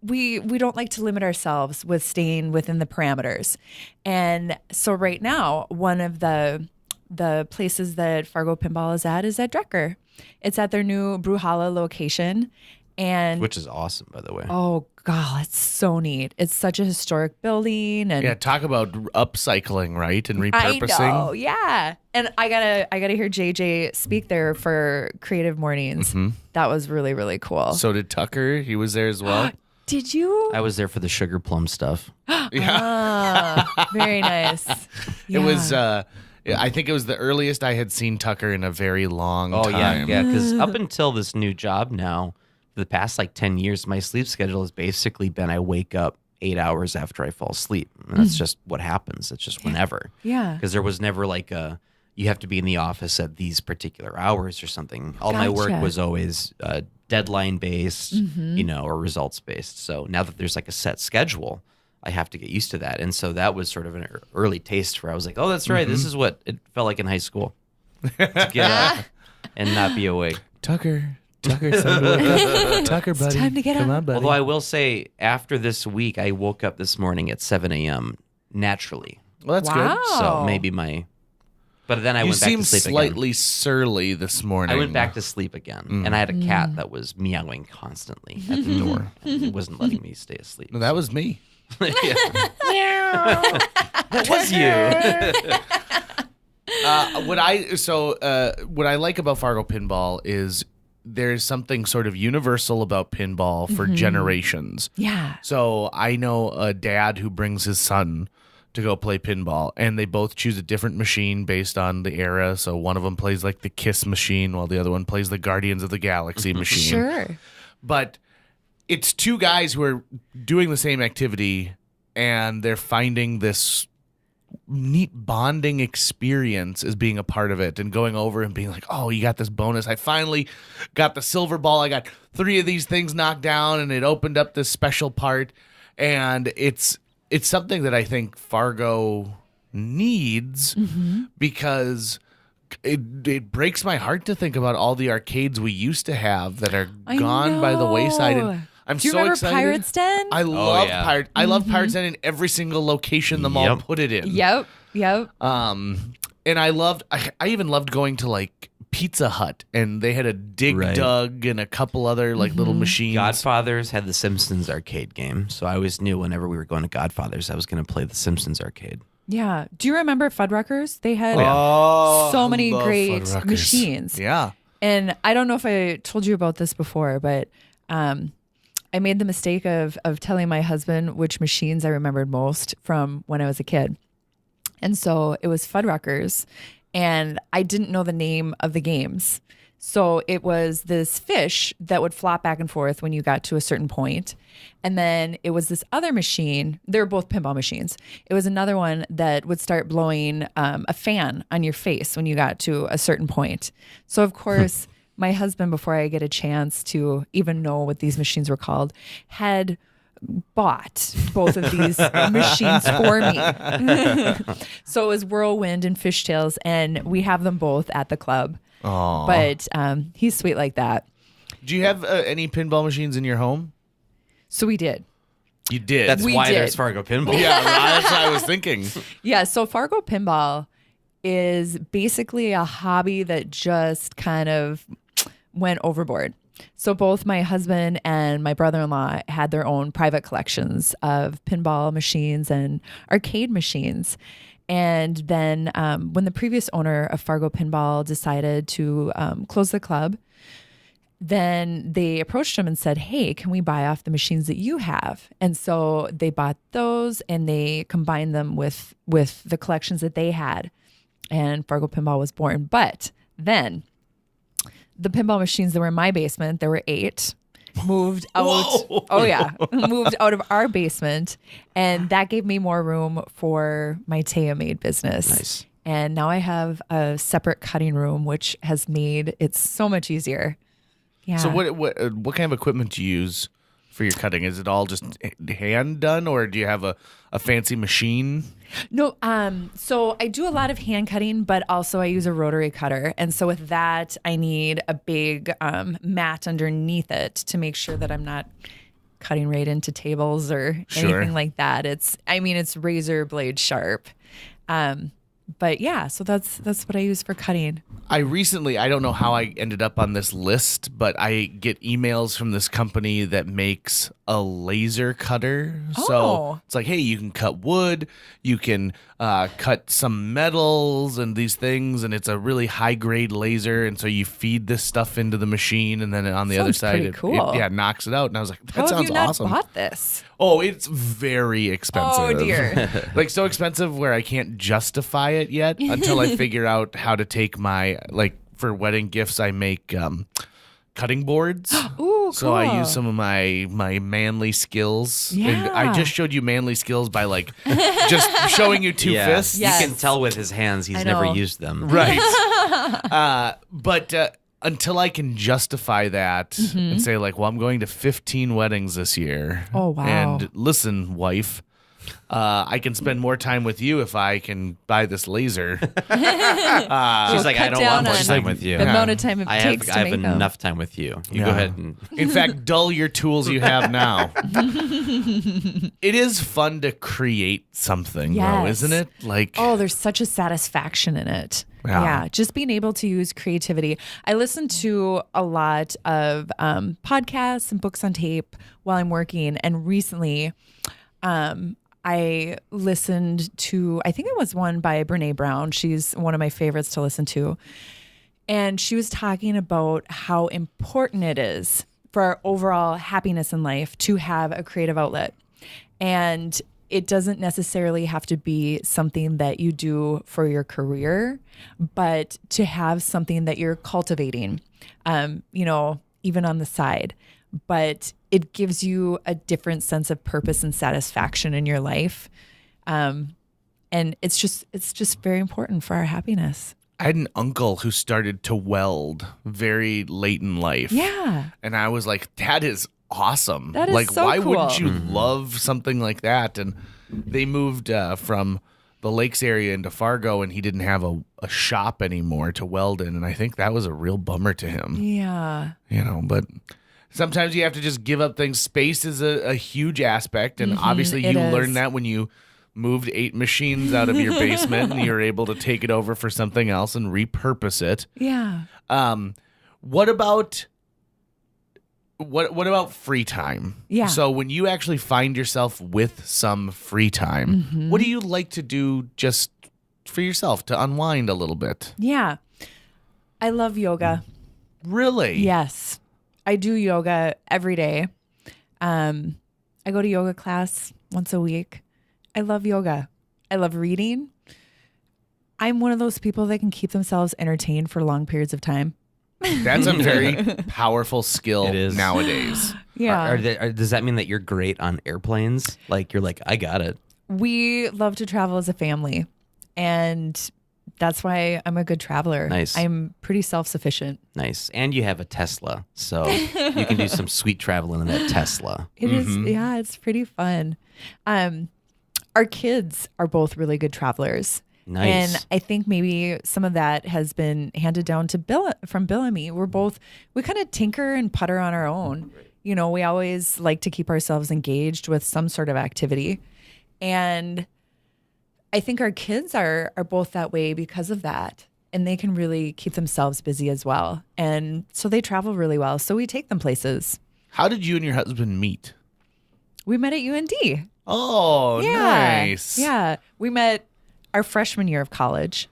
we don't like to limit ourselves with staying within the parameters. And so right now, one of the the places that Fargo Pinball is at Drecker. It's at their new Bruhala location. And Which is awesome, by the way. oh God, it's so neat. It's such a historic building, and Yeah, talk about upcycling, right? And I repurposing. know, yeah. And I gotta hear JJ speak there for Creative Mornings. That was really, really cool. So did Tucker. He was there as well. Did you? I was there for the sugar plum stuff. Very nice. It was I think it was the earliest I had seen Tucker in a very long time. Yeah, because up until this new job now, the past like 10 years, my sleep schedule has basically been I wake up 8 hours after I fall asleep. And that's just what happens. It's just whenever. Yeah. Because there was never like you have to be in the office at these particular hours or something. All my work Gotcha. was always deadline based, or results based. So now that there's like a set schedule, I have to get used to that. And so that was sort of an early taste where I was like, oh, that's right. This is what it felt like in high school to get up and not be awake. Tucker, it's time to wake up. Tucker, buddy. time to get Come up. on, buddy. Although I will say, after this week, I woke up this morning at 7 a.m. naturally. Well, that's Wow. good. So maybe but then I You went back seem to sleep slightly surly this morning. again. I went back to sleep again, and I had a cat that was meowing constantly at the door. It wasn't letting me stay asleep. No, that was me. That was you. What I like about Fargo Pinball is there's something sort of universal about pinball for generations. Yeah. So I know a dad who brings his son to go play pinball, and they both choose a different machine based on the era. So one of them plays like the Kiss machine, while the other one plays the Guardians of the Galaxy machine. Sure. But it's two guys who are doing the same activity, and they're finding this neat bonding experience as being a part of it, and going over and being like, oh, you got this bonus. I finally got the silver ball. I got 3 of these things knocked down, and it opened up this special part. And it's something that I think Fargo needs because it breaks my heart to think about all the arcades we used to have that are I gone by the wayside. know. And I'm Do you so remember excited. Pirates Den? I love yeah. Pirates. I love Pirates Den in every single location the mall Yep. put it in. Yep. And I even loved going to like Pizza Hut, and they had a Dig Right. Dug and a couple other like little machines. Godfathers had the Simpsons arcade game, so I always knew whenever we were going to Godfathers, I was going to play the Simpsons arcade. Yeah. Do you remember Fuddruckers? They had so many love great Fuddruckers. machines. Yeah. And I don't know if I told you about this before, but I made the mistake of telling my husband which machines I remembered most from when I was a kid. And so it was Fuddruckers, and I didn't know the name of the games. So it was this fish that would flop back and forth when you got to a certain point. And then it was this other machine. They were both pinball machines. It was another one that would start blowing a fan on your face when you got to a certain point. So, of course, my husband, before I get a chance to even know what these machines were called, had bought both of these machines for me. So it was Whirlwind and Fishtails, and we have them both at the club. Aww. But he's sweet like that. Do you have any pinball machines in your home? So we did. You did. That's We why did. there's Fargo Pinball. yeah, that's what I was thinking. Yeah, so Fargo Pinball is basically a hobby that just kind of went overboard. So both my husband and my brother-in-law had their own private collections of pinball machines and arcade machines. And then when the previous owner of Fargo Pinball decided to close the club, then they approached him and said, hey, can we buy off the machines that you have? And so they bought those, and they combined them with the collections that they had. And Fargo Pinball was born. But then the pinball machines that were in my basement, there were 8, moved out. Whoa. Oh yeah, moved out of our basement, and that gave me more room for my Taea made business. Nice. And now I have a separate cutting room, which has made it so much easier. Yeah. So what kind of equipment do you use for your cutting? Is it all just hand done, or do you have a fancy machine? No, so I do a lot of hand cutting, but also I use a rotary cutter. And so with that, I need a big mat underneath it to make sure that I'm not cutting right into tables or Sure. anything like that. It's razor blade sharp. But yeah, so that's what I use for cutting. I don't know how I ended up on this list, but I get emails from this company that makes a laser cutter. Oh. So it's like, hey, you can cut wood, you can cut some metals and these things, and it's a really high grade laser. And so you feed this stuff into the machine, and then on the other Sounds side, pretty cool. it knocks it out. And I was like, that How sounds have you not awesome. bought this? Oh, it's very expensive. Oh, dear. Like so expensive where I can't justify it yet until I figure out how to take my, like for wedding gifts, I make cutting boards. Ooh, So I cool. use some of my manly skills. And Yeah. I just showed you manly skills by like just showing you two fists. Yes. You can tell with his hands he's I never know. used them. Right. But until I can justify that and say like, well, I'm going to 15 weddings this year. Oh, wow. And listen, wife, I can spend more time with you if I can buy this laser. She's like, I cut don't down want more on time with you. the amount of time it I takes have to make them. enough time with you. You Yeah. go ahead and In fact, dull your tools you have now. It is fun to create something, though, Yes. isn't it? Like, Oh, there's such a satisfaction in it. Yeah. Just being able to use creativity. I listen to a lot of podcasts and books on tape while I'm working. And recently, I listened to, I think it was one by Brene Brown. She's one of my favorites to listen to. And she was talking about how important it is for our overall happiness in life to have a creative outlet. And it doesn't necessarily have to be something that you do for your career, but to have something that you're cultivating, even on the side. But it gives you a different sense of purpose and satisfaction in your life. And it's just very important for our happiness. I had an uncle who started to weld very late in life. Yeah. And I was like, that is awesome. That is like, so why cool. wouldn't you love something like that? And they moved from the lakes area into Fargo, and he didn't have a shop anymore to weld in. And I think that was a real bummer to him. Yeah. But sometimes you have to just give up things. Space is a huge aspect. And obviously it you is. learned that when you moved 8 machines out of your basement and you're able to take it over for something else and repurpose it. Yeah. What about free time? Yeah. So when you actually find yourself with some free time, what do you like to do just for yourself to unwind a little bit? Yeah. I love yoga. Really? Yes. I do yoga every day. I go to yoga class once a week. I love yoga. I love reading. I'm one of those people that can keep themselves entertained for long periods of time. That's a very powerful skill It is. nowadays. Yeah. does that mean that you're great on airplanes? Like you're like, I got it. We love to travel as a family, and that's why I'm a good traveler. Nice. I'm pretty self-sufficient. Nice. And you have a Tesla. So you can do some sweet traveling in that Tesla. It is, yeah, it's pretty fun. Our kids are both really good travelers. Nice. And I think maybe some of that has been handed down to from Bill and me. We kind of tinker and putter on our own. We always like to keep ourselves engaged with some sort of activity. And I think our kids are both that way because of that. And they can really keep themselves busy as well. And so they travel really well. So we take them places. How did you and your husband meet? We met at UND. Oh, Yeah. nice. Yeah. We met our freshman year of college,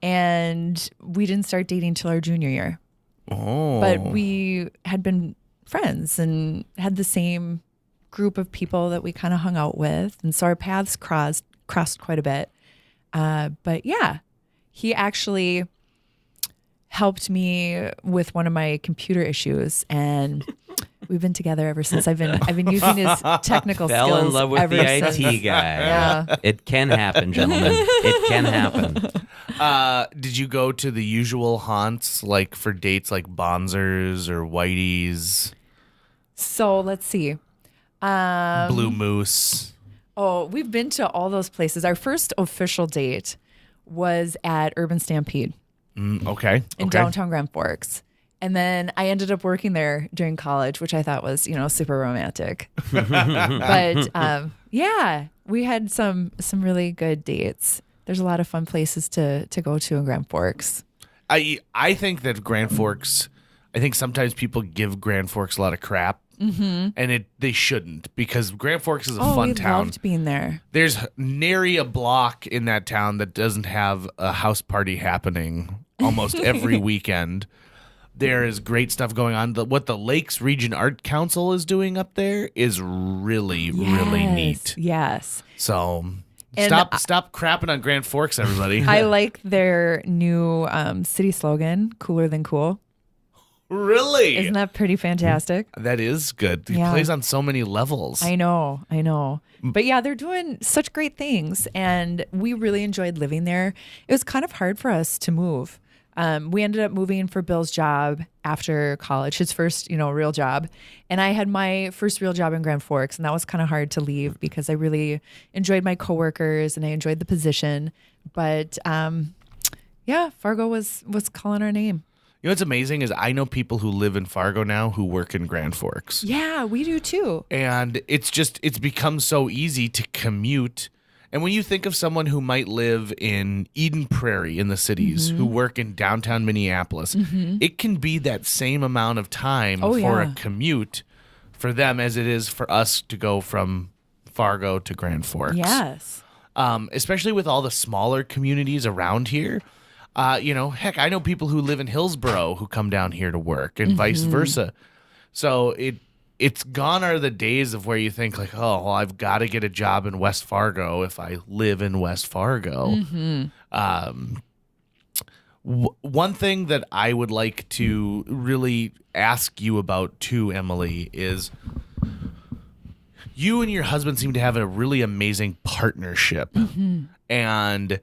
and we didn't start dating till our junior year. Oh. But we had been friends and had the same group of people that we kind of hung out with. And so our paths crossed quite a bit. But yeah, he actually helped me with one of my computer issues, and we've been together ever since. I've been using his technical Fell skills in love with ever the since. IT guy. Yeah. It can happen, gentlemen. It can happen. Did you go to the usual haunts, like for dates, like Bonzers or Whitey's, So let's see. Blue Moose? Oh, we've been to all those places. Our first official date was at Urban Stampede Okay. in downtown Grand Forks. And then I ended up working there during college, which I thought was, super romantic. But yeah, we had some really good dates. there's a lot of fun places to go to in Grand Forks. I think that Grand Forks, I think sometimes people give Grand Forks a lot of crap. And they shouldn't, because Grand Forks is a fun town. We loved being there. There's nary a block in that town that doesn't have a house party happening almost every weekend. There is great stuff going on. What the Lakes Region Art Council is doing up there is really neat. Yes. So And stop crapping on Grand Forks, everybody. I like their new city slogan, "Cooler than cool." Really? Isn't that pretty fantastic? That is good. It Yeah. plays on so many levels. I know. But yeah, they're doing such great things, and we really enjoyed living there. It was kind of hard for us to move. We ended up moving for Bill's job after college, his first, real job. And I had my first real job in Grand Forks, and that was kind of hard to leave because I really enjoyed my coworkers and I enjoyed the position. But yeah, Fargo was calling our name. You know what's amazing is I know people who live in Fargo now who work in Grand Forks. Yeah, we do too. And it's become so easy to commute. And when you think of someone who might live in Eden Prairie in the cities, who work in downtown Minneapolis, it can be that same amount of time for a commute for them as it is for us to go from Fargo to Grand Forks. Yes. Especially with all the smaller communities around here. Heck, I know people who live in Hillsboro who come down here to work and vice versa. So it's gone are the days of where you think like, oh, well, I've got to get a job in West Fargo if I live in West Fargo. One thing that I would like to really ask you about too, Emily, is you and your husband seem to have a really amazing partnership. And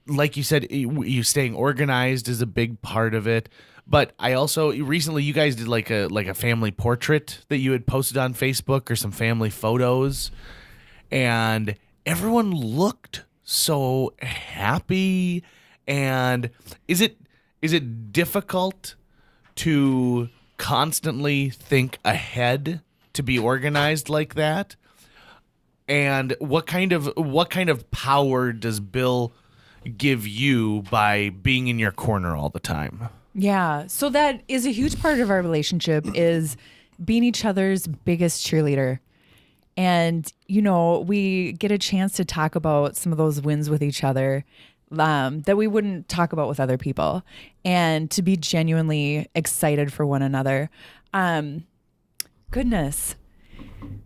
like you said, you staying organized is a big part of it. But I also recently you guys did like a family portrait that you had posted on Facebook or some family photos, and everyone looked so happy. And is it difficult to constantly think ahead to be organized like that? And what kind of power does Bill give you by being in your corner all the time? Yeah. So that is a huge part of our relationship, is being each other's biggest cheerleader. And, we get a chance to talk about some of those wins with each other that we wouldn't talk about with other people, and to be genuinely excited for one another. Goodness,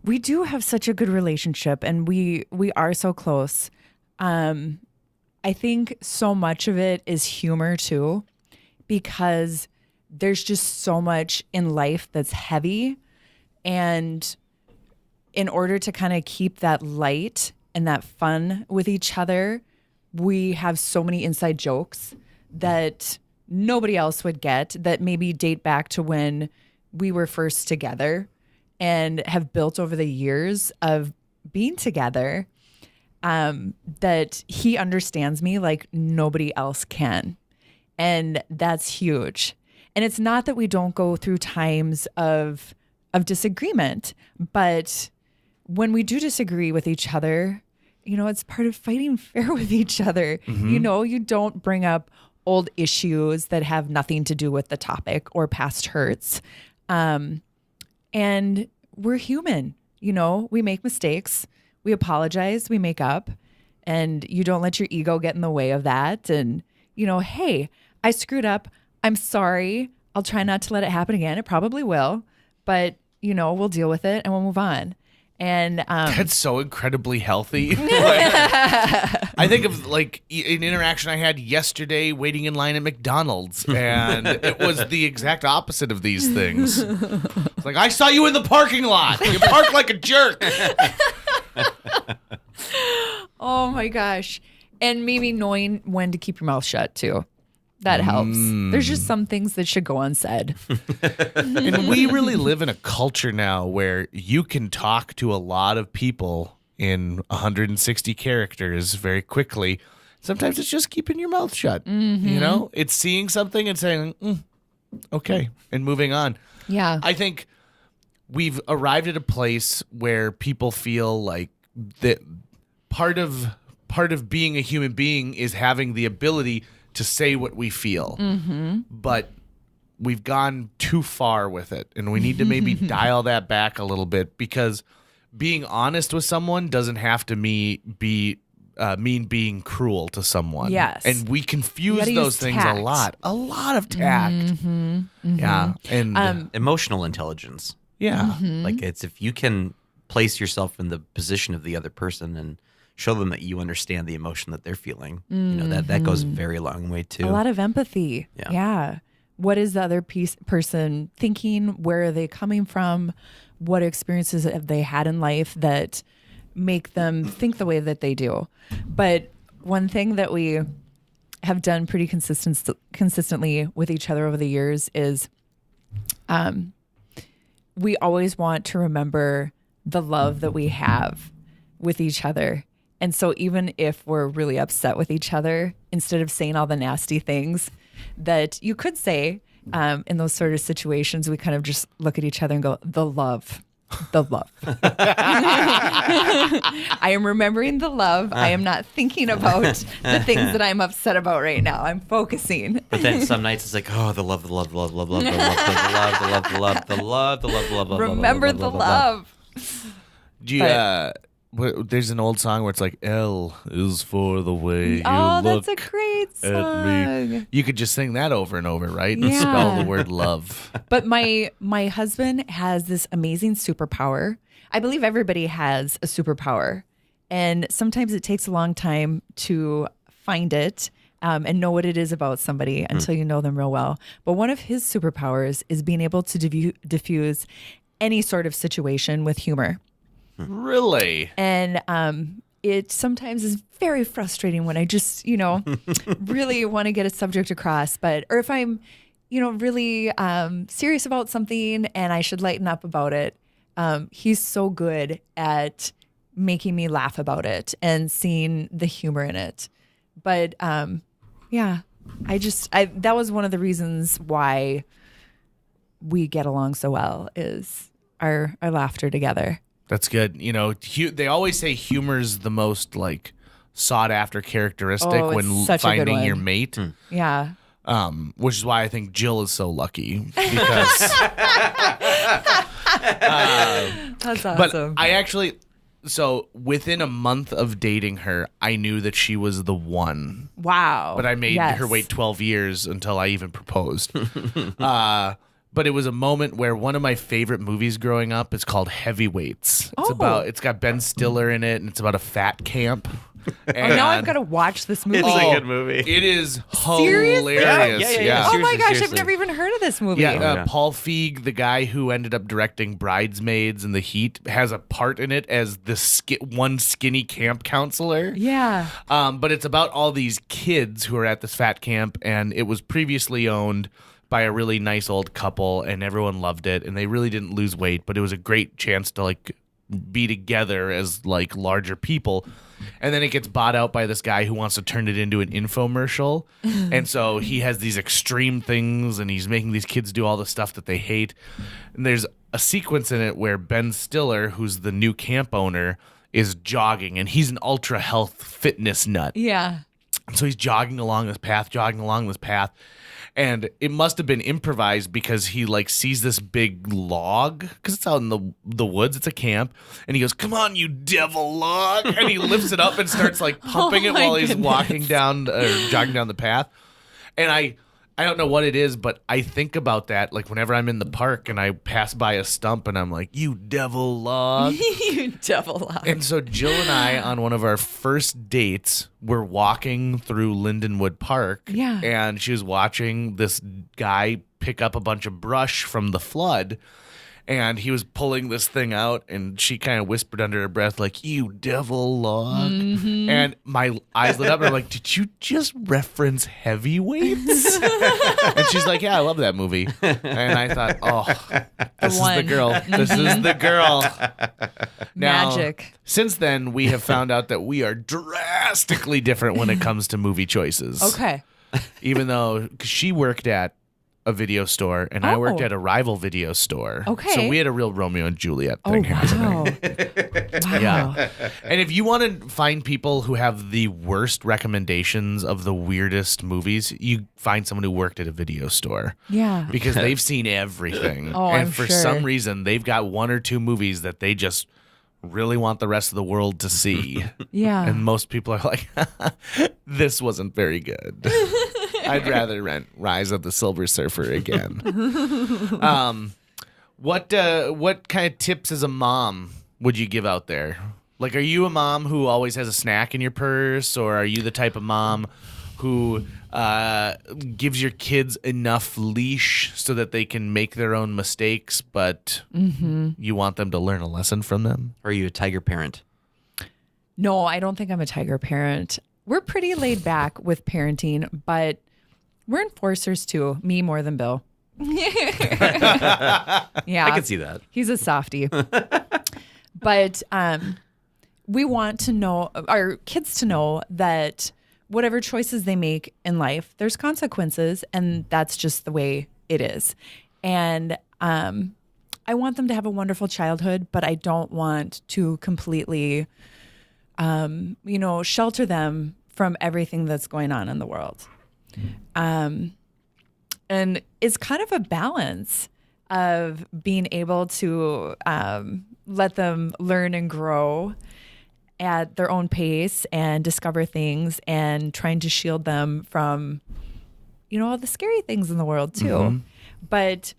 we do have such a good relationship, and we are so close. I think so much of it is humor too, because there's just so much in life that's heavy. And in order to kind of keep that light and that fun with each other, we have so many inside jokes that nobody else would get, that maybe date back to when we were first together and have built over the years of being together. That he understands me like nobody else can. And that's huge. And it's not that we don't go through times of disagreement, but when we do disagree with each other, it's part of fighting fair with each other. You don't bring up old issues that have nothing to do with the topic or past hurts. And we're human, we make mistakes. We apologize, we make up, and you don't let your ego get in the way of that. And, hey, I screwed up. I'm sorry. I'll try not to let it happen again. It probably will, but, we'll deal with it and we'll move on. And that's so incredibly healthy. I think of like an interaction I had yesterday waiting in line at McDonald's, and it was the exact opposite of these things. It's like, I saw you in the parking lot. You parked like a jerk. Oh my gosh. And maybe knowing when to keep your mouth shut too. That helps. There's just some things that should go unsaid. And we really live in a culture now where you can talk to a lot of people in 160 characters very quickly. Sometimes it's just keeping your mouth shut. It's seeing something and saying, okay, and moving on. Yeah. I think we've arrived at a place where people feel like that part of part of being a human being is having the ability to say what we feel. But we've gone too far with it, and we need to maybe dial that back a little bit, because being honest with someone doesn't have to mean being cruel to someone. Yes. And we confuse gotta those use things tact. a lot of tact. Yeah. And Emotional intelligence. yeah. Like it's if you can place yourself in the position of the other person and show them that you understand the emotion that they're feeling. You know, that goes a very long way too. A lot of empathy. Yeah. What is the other person thinking? Where are they coming from? What experiences have they had in life that make them think the way that they do? But one thing that we have done pretty consistently with each other over the years is we always want to remember the love that we have with each other. And so even if we're really upset with each other, instead of saying all the nasty things that you could say in those sort of situations, we kind of just look at each other and go, the love. I am remembering the love. I am not thinking about the things that I'm upset about right now. I'm focusing. But then some nights it's like, oh, the love. Remember the love. Do you, there's an old song where it's like, L is for the way you Oh, look that's a great at song. me. You could just sing that over and over, right? And Yeah. spell the word love. But my husband has this amazing superpower. I believe everybody has a superpower. And sometimes it takes a long time to find it and know what it is about somebody until you know them real well. But one of his superpowers is being able to diffuse any sort of situation with humor. Really? And it sometimes is very frustrating when I just, really want to get a subject across. Or if I'm, really serious about something and I should lighten up about it, he's so good at making me laugh about it and seeing the humor in it. But that was one of the reasons why we get along so well is our laughter together. That's good. They always say humor's the most sought after characteristic when such a good finding one. your mate. Yeah. Which is why I think Jill is so lucky because. That's awesome. But I actually, so within a month of dating her, I knew that she was the one. Wow. But I made her wait 12 years until I even proposed. But it was a moment where one of my favorite movies growing up is called Heavyweights. It's got Ben Stiller in it, and it's about a fat camp. And now I've got to watch this movie. It's a good movie. It is Seriously? hilarious. Yeah. Oh my gosh, I've Seriously. never even heard of this movie. Yeah, Paul Feig, the guy who ended up directing Bridesmaids and The Heat, has a part in it as the one skinny camp counselor. Yeah. But it's about all these kids who are at this fat camp, and it was previously owned by a really nice old couple, and everyone loved it, and they really didn't lose weight, but it was a great chance to be together as larger people. And then it gets bought out by this guy who wants to turn it into an infomercial. And so he has these extreme things, and he's making these kids do all the stuff that they hate. And there's a sequence in it where Ben Stiller, who's the new camp owner, is jogging, and he's an ultra health fitness nut. Yeah. So he's jogging along this path. And it must have been improvised because he sees this big log because it's out in the woods. It's a camp. And he goes, "Come on, you devil log." And he lifts it up and starts pumping it while he's walking down or jogging down the path. And I don't know what it is, but I think about that whenever I'm in the park and I pass by a stump and I'm like, "You devil log." You devil log. And so Jill and I, on one of our first dates, were walking through Lindenwood Park. Yeah. And she was watching this guy pick up a bunch of brush from the flood. And he was pulling this thing out, and she kind of whispered under her breath, "You devil log." Mm-hmm. And my eyes lit up, and I'm like, "Did you just reference Heavyweights?" And she's like, "Yeah, I love that movie." And I thought, "Oh, this is the girl. This is the girl." Now, Magic. since then, we have found out that we are drastically different when it comes to movie choices. Okay. Even though she worked at a video store, and I worked at a rival video store. Okay. So we had a real Romeo and Juliet Oh, thing happening. wow. Yeah. And if you want to find people who have the worst recommendations of the weirdest movies, you find someone who worked at a video store. Yeah. Because they've seen everything. Oh, and I'm for sure. some reason, they've got one or two movies that they just really want the rest of the world to see. Yeah. And most people are like, this wasn't very good. I'd rather rent Rise of the Silver Surfer again. What kind of tips as a mom would you give out there? Like, are you a mom who always has a snack in your purse, or are you the type of mom who gives your kids enough leash so that they can make their own mistakes, but you want them to learn a lesson from them? Or are you a tiger parent? No, I don't think I'm a tiger parent. We're pretty laid back with parenting, but we're enforcers too. Me more than Bill. Yeah. I can see that. He's a softie. But we want to know, our kids to know that whatever choices they make in life, there's consequences, and that's just the way it is. And I want them to have a wonderful childhood, but I don't want to completely, shelter them from everything that's going on in the world. And it's kind of a balance of being able to let them learn and grow at their own pace and discover things, and trying to shield them from, all the scary things in the world too. Mm-hmm. But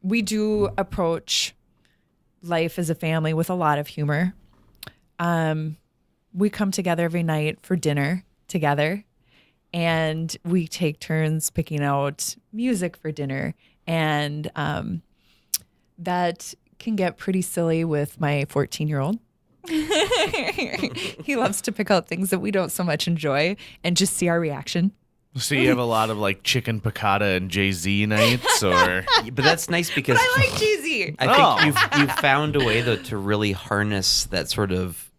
we do approach life as a family with a lot of humor. We come together every night for dinner together, and we take turns picking out music for dinner. And that can get pretty silly with my 14-year-old. He loves to pick out things that we don't so much enjoy and just see our reaction. So you have a lot of like chicken piccata and Jay-Z nights, or? But that's nice because I like Jay-Z. I think you've found a way though to really harness that sort of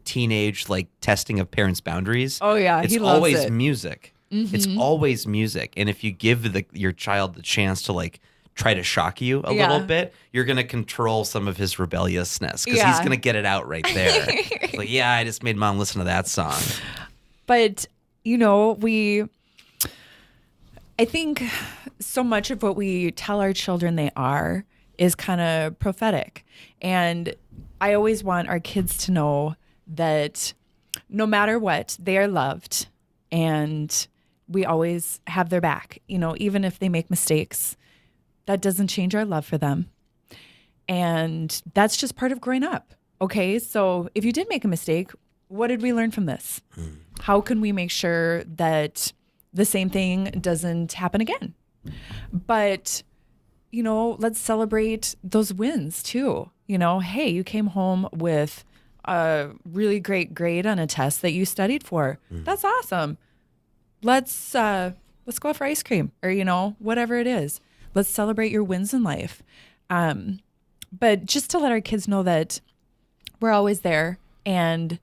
teenage like testing of parents' boundaries. Oh yeah, it's he loves always it. Music. Mm-hmm. It's always music, and if you give your child the chance to like try to shock you a little bit, you're going to control some of his rebelliousness, because he's going to get it out right there. It's like, yeah, I just made mom listen to that song. But, I think so much of what we tell our children they are is kind of prophetic. And I always want our kids to know that no matter what, they are loved, and we always have their back. Even if they make mistakes, that doesn't change our love for them. And that's just part of growing up. Okay, so if you did make a mistake, what did we learn from this? How can we make sure that the same thing doesn't happen again? But, let's celebrate those wins too. Hey, you came home with a really great grade on a test that you studied for. That's awesome. Let's go out for ice cream, or, whatever it is. Let's celebrate your wins in life. But just to let our kids know that we're always there, and,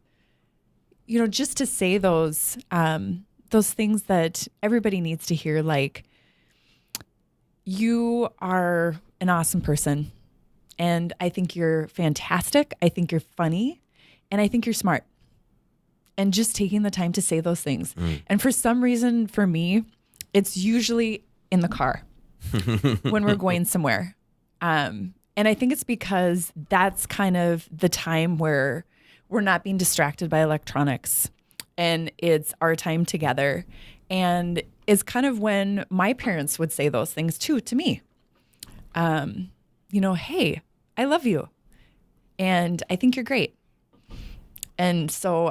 just to say those things that everybody needs to hear, like, you are an awesome person, and I think you're fantastic. I think you're funny, and I think you're smart. And just taking the time to say those things. And for some reason, for me, it's usually in the car. When we're going somewhere. And I think it's because that's kind of the time where we're not being distracted by electronics, and it's our time together. And it's kind of when my parents would say those things too to me. Hey, I love you, and I think you're great. And so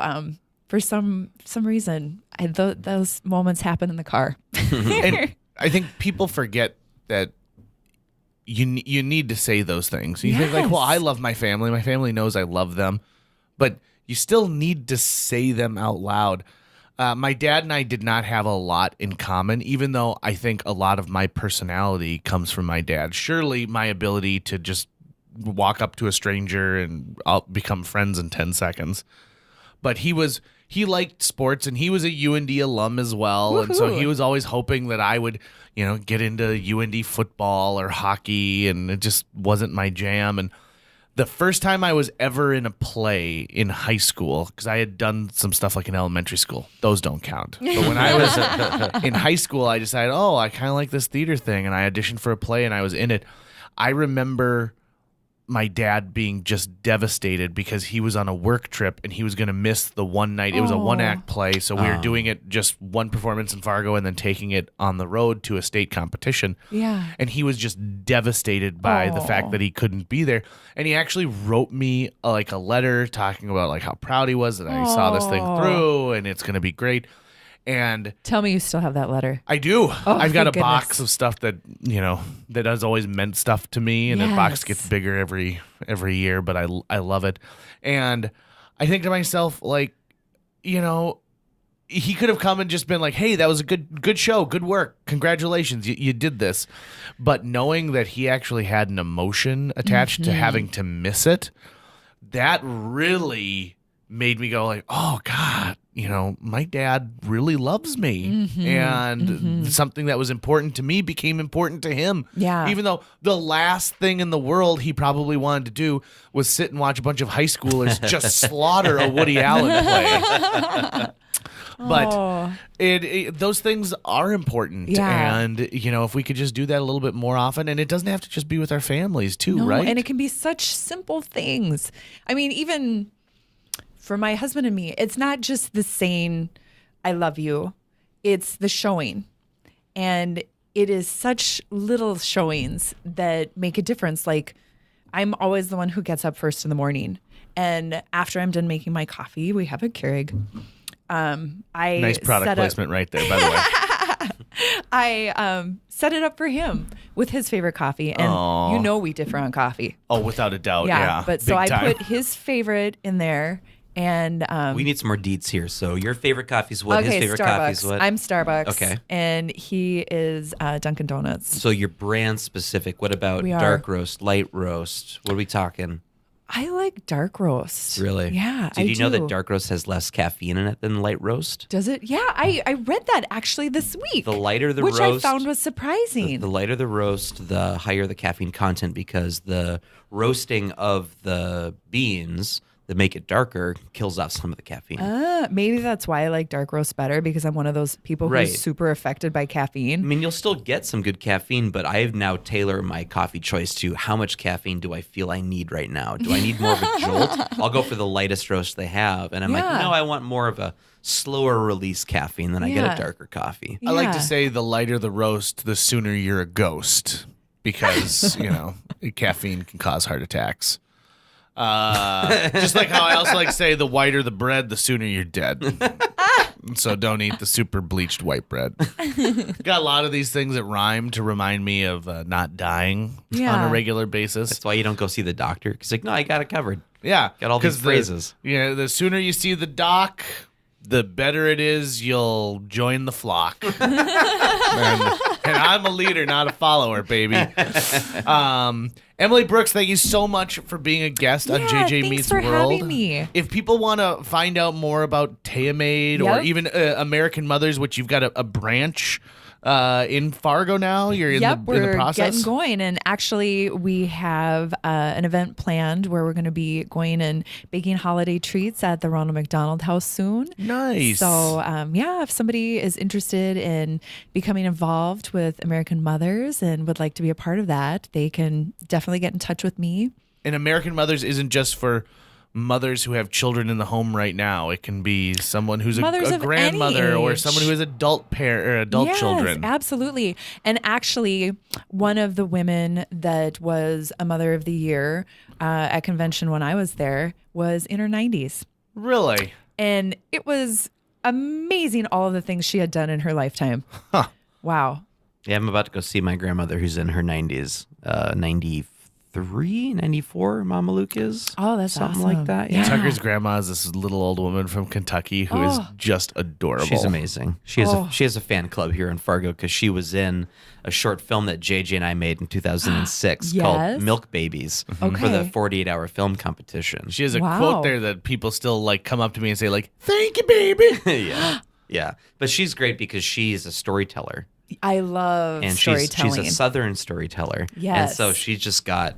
for some reason, those moments happen in the car. And I think people forget that you need to say those things. You think like, well, I love my family. My family knows I love them. But you still need to say them out loud. My dad and I did not have a lot in common, even though I think a lot of my personality comes from my dad. Surely my ability to just walk up to a stranger and I'll become friends in 10 seconds. But he liked sports, and he was a UND alum as well. Woo-hoo. And so he was always hoping that I would, get into UND football or hockey, and it just wasn't my jam. And The first time I was ever in a play in high school, because I had done some stuff like in elementary school. Those don't count. But when I was in high school, I decided, I kind of like this theater thing. And I auditioned for a play and I was in it. I remember my dad being just devastated because he was on a work trip and he was going to miss the one night. It was a one-act play, so we were doing it just one performance in Fargo and then taking it on the road to a state competition. Yeah. And he was just devastated by the fact that he couldn't be there. And he actually wrote me a letter talking about like how proud he was that I saw this thing through and it's going to be great. And tell me you still have that letter. I do. I've got a thank box goodness. of stuff that, that has always meant stuff to me. And the box gets bigger every year, but I love it. And I think to myself, like, he could have come and just been like, hey, that was a good show. Good work. Congratulations. You did this. But knowing that he actually had an emotion attached to having to miss it, that really made me go like, oh, God. My dad really loves me. And something that was important to me became important to him. Yeah. Even though the last thing in the world he probably wanted to do was sit and watch a bunch of high schoolers just slaughter a Woody Allen play. But those things are important. Yeah. And, if we could just do that a little bit more often, and it doesn't have to just be with our families too, right? And it can be such simple things. I mean, even for my husband and me, it's not just the saying, I love you. It's the showing. And it is such little showings that make a difference. Like, I'm always the one who gets up first in the morning. And after I'm done making my coffee, we have a Keurig. Nice product placement right there, by the way. I set it up for him with his favorite coffee. And we differ on coffee. Oh, without a doubt. Yeah. But so I put his favorite in there. And we need some more deets here. So your favorite coffee is what? His favorite coffee is what? I'm Starbucks. Okay. And he is Dunkin' Donuts. So you're brand specific. What about dark roast, light roast? What are we talking? I like dark roast. Really? Yeah. Did you know that dark roast has less caffeine in it than light roast? Does it? Yeah. I read that actually this week. The lighter the roast. roast. Which I found was surprising. The lighter the roast, the higher the caffeine content because the roasting of the beans that make it darker kills off some of the caffeine. Maybe that's why I like dark roast better because I'm one of those people who's super affected by caffeine. I mean, you'll still get some good caffeine, but I've now tailored my coffee choice to how much caffeine do I feel I need right now? Do I need more of a jolt? I'll go for the lightest roast they have. And I'm like, no, I want more of a slower release caffeine, then I get a darker coffee. I like to say the lighter the roast, the sooner you're a ghost because, caffeine can cause heart attacks. Just like how I also like to say the whiter the bread, the sooner you're dead. So don't eat the super bleached white bread. Got a lot of these things that rhyme to remind me of not dying on a regular basis. That's why you don't go see the doctor. Because like, no, I got it covered. Yeah. Got all these phrases. The sooner you see the doc, the better it is you'll join the flock. And I'm a leader, not a follower, baby. Emily Brooks, thank you so much for being a guest on JJ Meets World. Thanks for having me. If people want to find out more about Taea Made or even American Mothers, which you've got a branch in Fargo now, you're in the process. We're getting going, and actually we have an event planned where we're going to be going and baking holiday treats at the Ronald McDonald House soon. Nice. So if somebody is interested in becoming involved with American Mothers and would like to be a part of that, they can definitely get in touch with me. And American Mothers isn't just for mothers who have children in the home right now. It can be someone who's a grandmother or someone who has adult children. Yes, absolutely. And actually, one of the women that was a Mother of the Year at convention when I was there was in her 90s. Really? And it was amazing all of the things she had done in her lifetime. Huh. Wow. Yeah, I'm about to go see my grandmother who's in her 90s, 93, 94, Mama Luke is. Oh, that's something awesome. like that. Yeah. Tucker's grandma is this little old woman from Kentucky who is just adorable. She's amazing. She has a fan club here in Fargo because she was in a short film that JJ and I made in 2006 called Milk Babies for the 48-hour film competition. She has a quote there that people still like come up to me and say like, "Thank you, baby." Yeah. But she's great because she's a storyteller. I love and storytelling. she's a Southern storyteller. Yes. And so she's just got,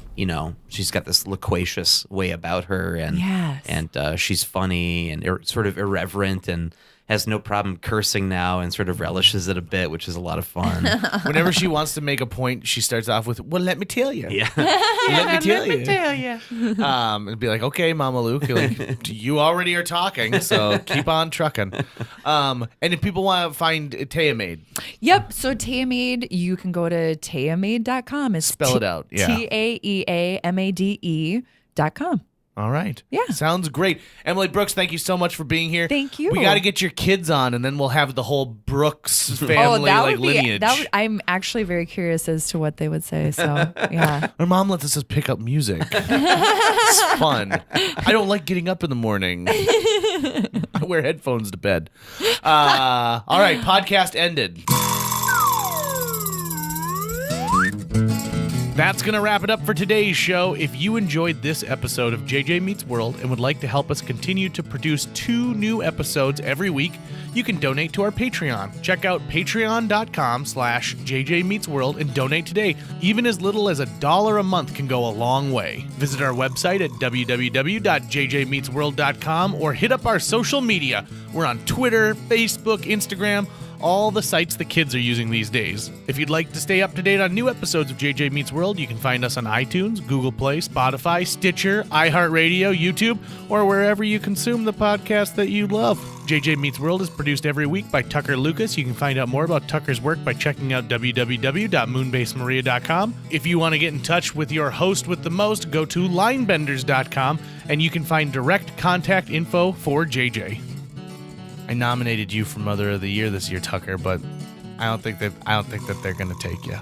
she's got this loquacious way about her, and Yes. and she's funny and sort of irreverent and has no problem cursing now and sort of relishes it a bit, which is a lot of fun. Whenever she wants to make a point, she starts off with, well, let me tell you. Yeah. Let me tell you. It'd be like, okay, Mama Luke, like, you already are talking, so keep on trucking. And if people want to find Taea Made, Yep. So Taea Made, you can go to taeamade.com. It's Spell it out, yeah. TAEAMADE.com. all right. Yeah. Sounds great. Emily Brooks, thank you so much for being here. Thank you. We got to get your kids on, and then we'll have the whole Brooks family lineage. I'm actually very curious as to what they would say. So, yeah. Our mom lets us just pick up music. It's fun. I don't like getting up in the morning. I wear headphones to bed. All right, podcast ended. That's going to wrap it up for today's show. If you enjoyed this episode of JJ Meets World and would like to help us continue to produce 2 new episodes every week, you can donate to our Patreon. Check out patreon.com/JJMeetsWorld and donate today. Even as little as $1 a month can go a long way. Visit our website at www.jjmeetsworld.com or hit up our social media. We're on Twitter, Facebook, Instagram, all the sites the kids are using these days. If you'd like to stay up to date on new episodes of JJ Meets World, you can find us on iTunes, Google Play, Spotify, Stitcher, iHeartRadio, YouTube, or wherever you consume the podcast that you love. JJ Meets World is produced every week by Tucker Lucas. You can find out more about Tucker's work by checking out www.moonbasemaria.com. If you want to get in touch with your host with the most, go to linebenders.com, and you can find direct contact info for JJ. I nominated you for Mother of the Year this year, Tucker, but I don't think that they're going to take you.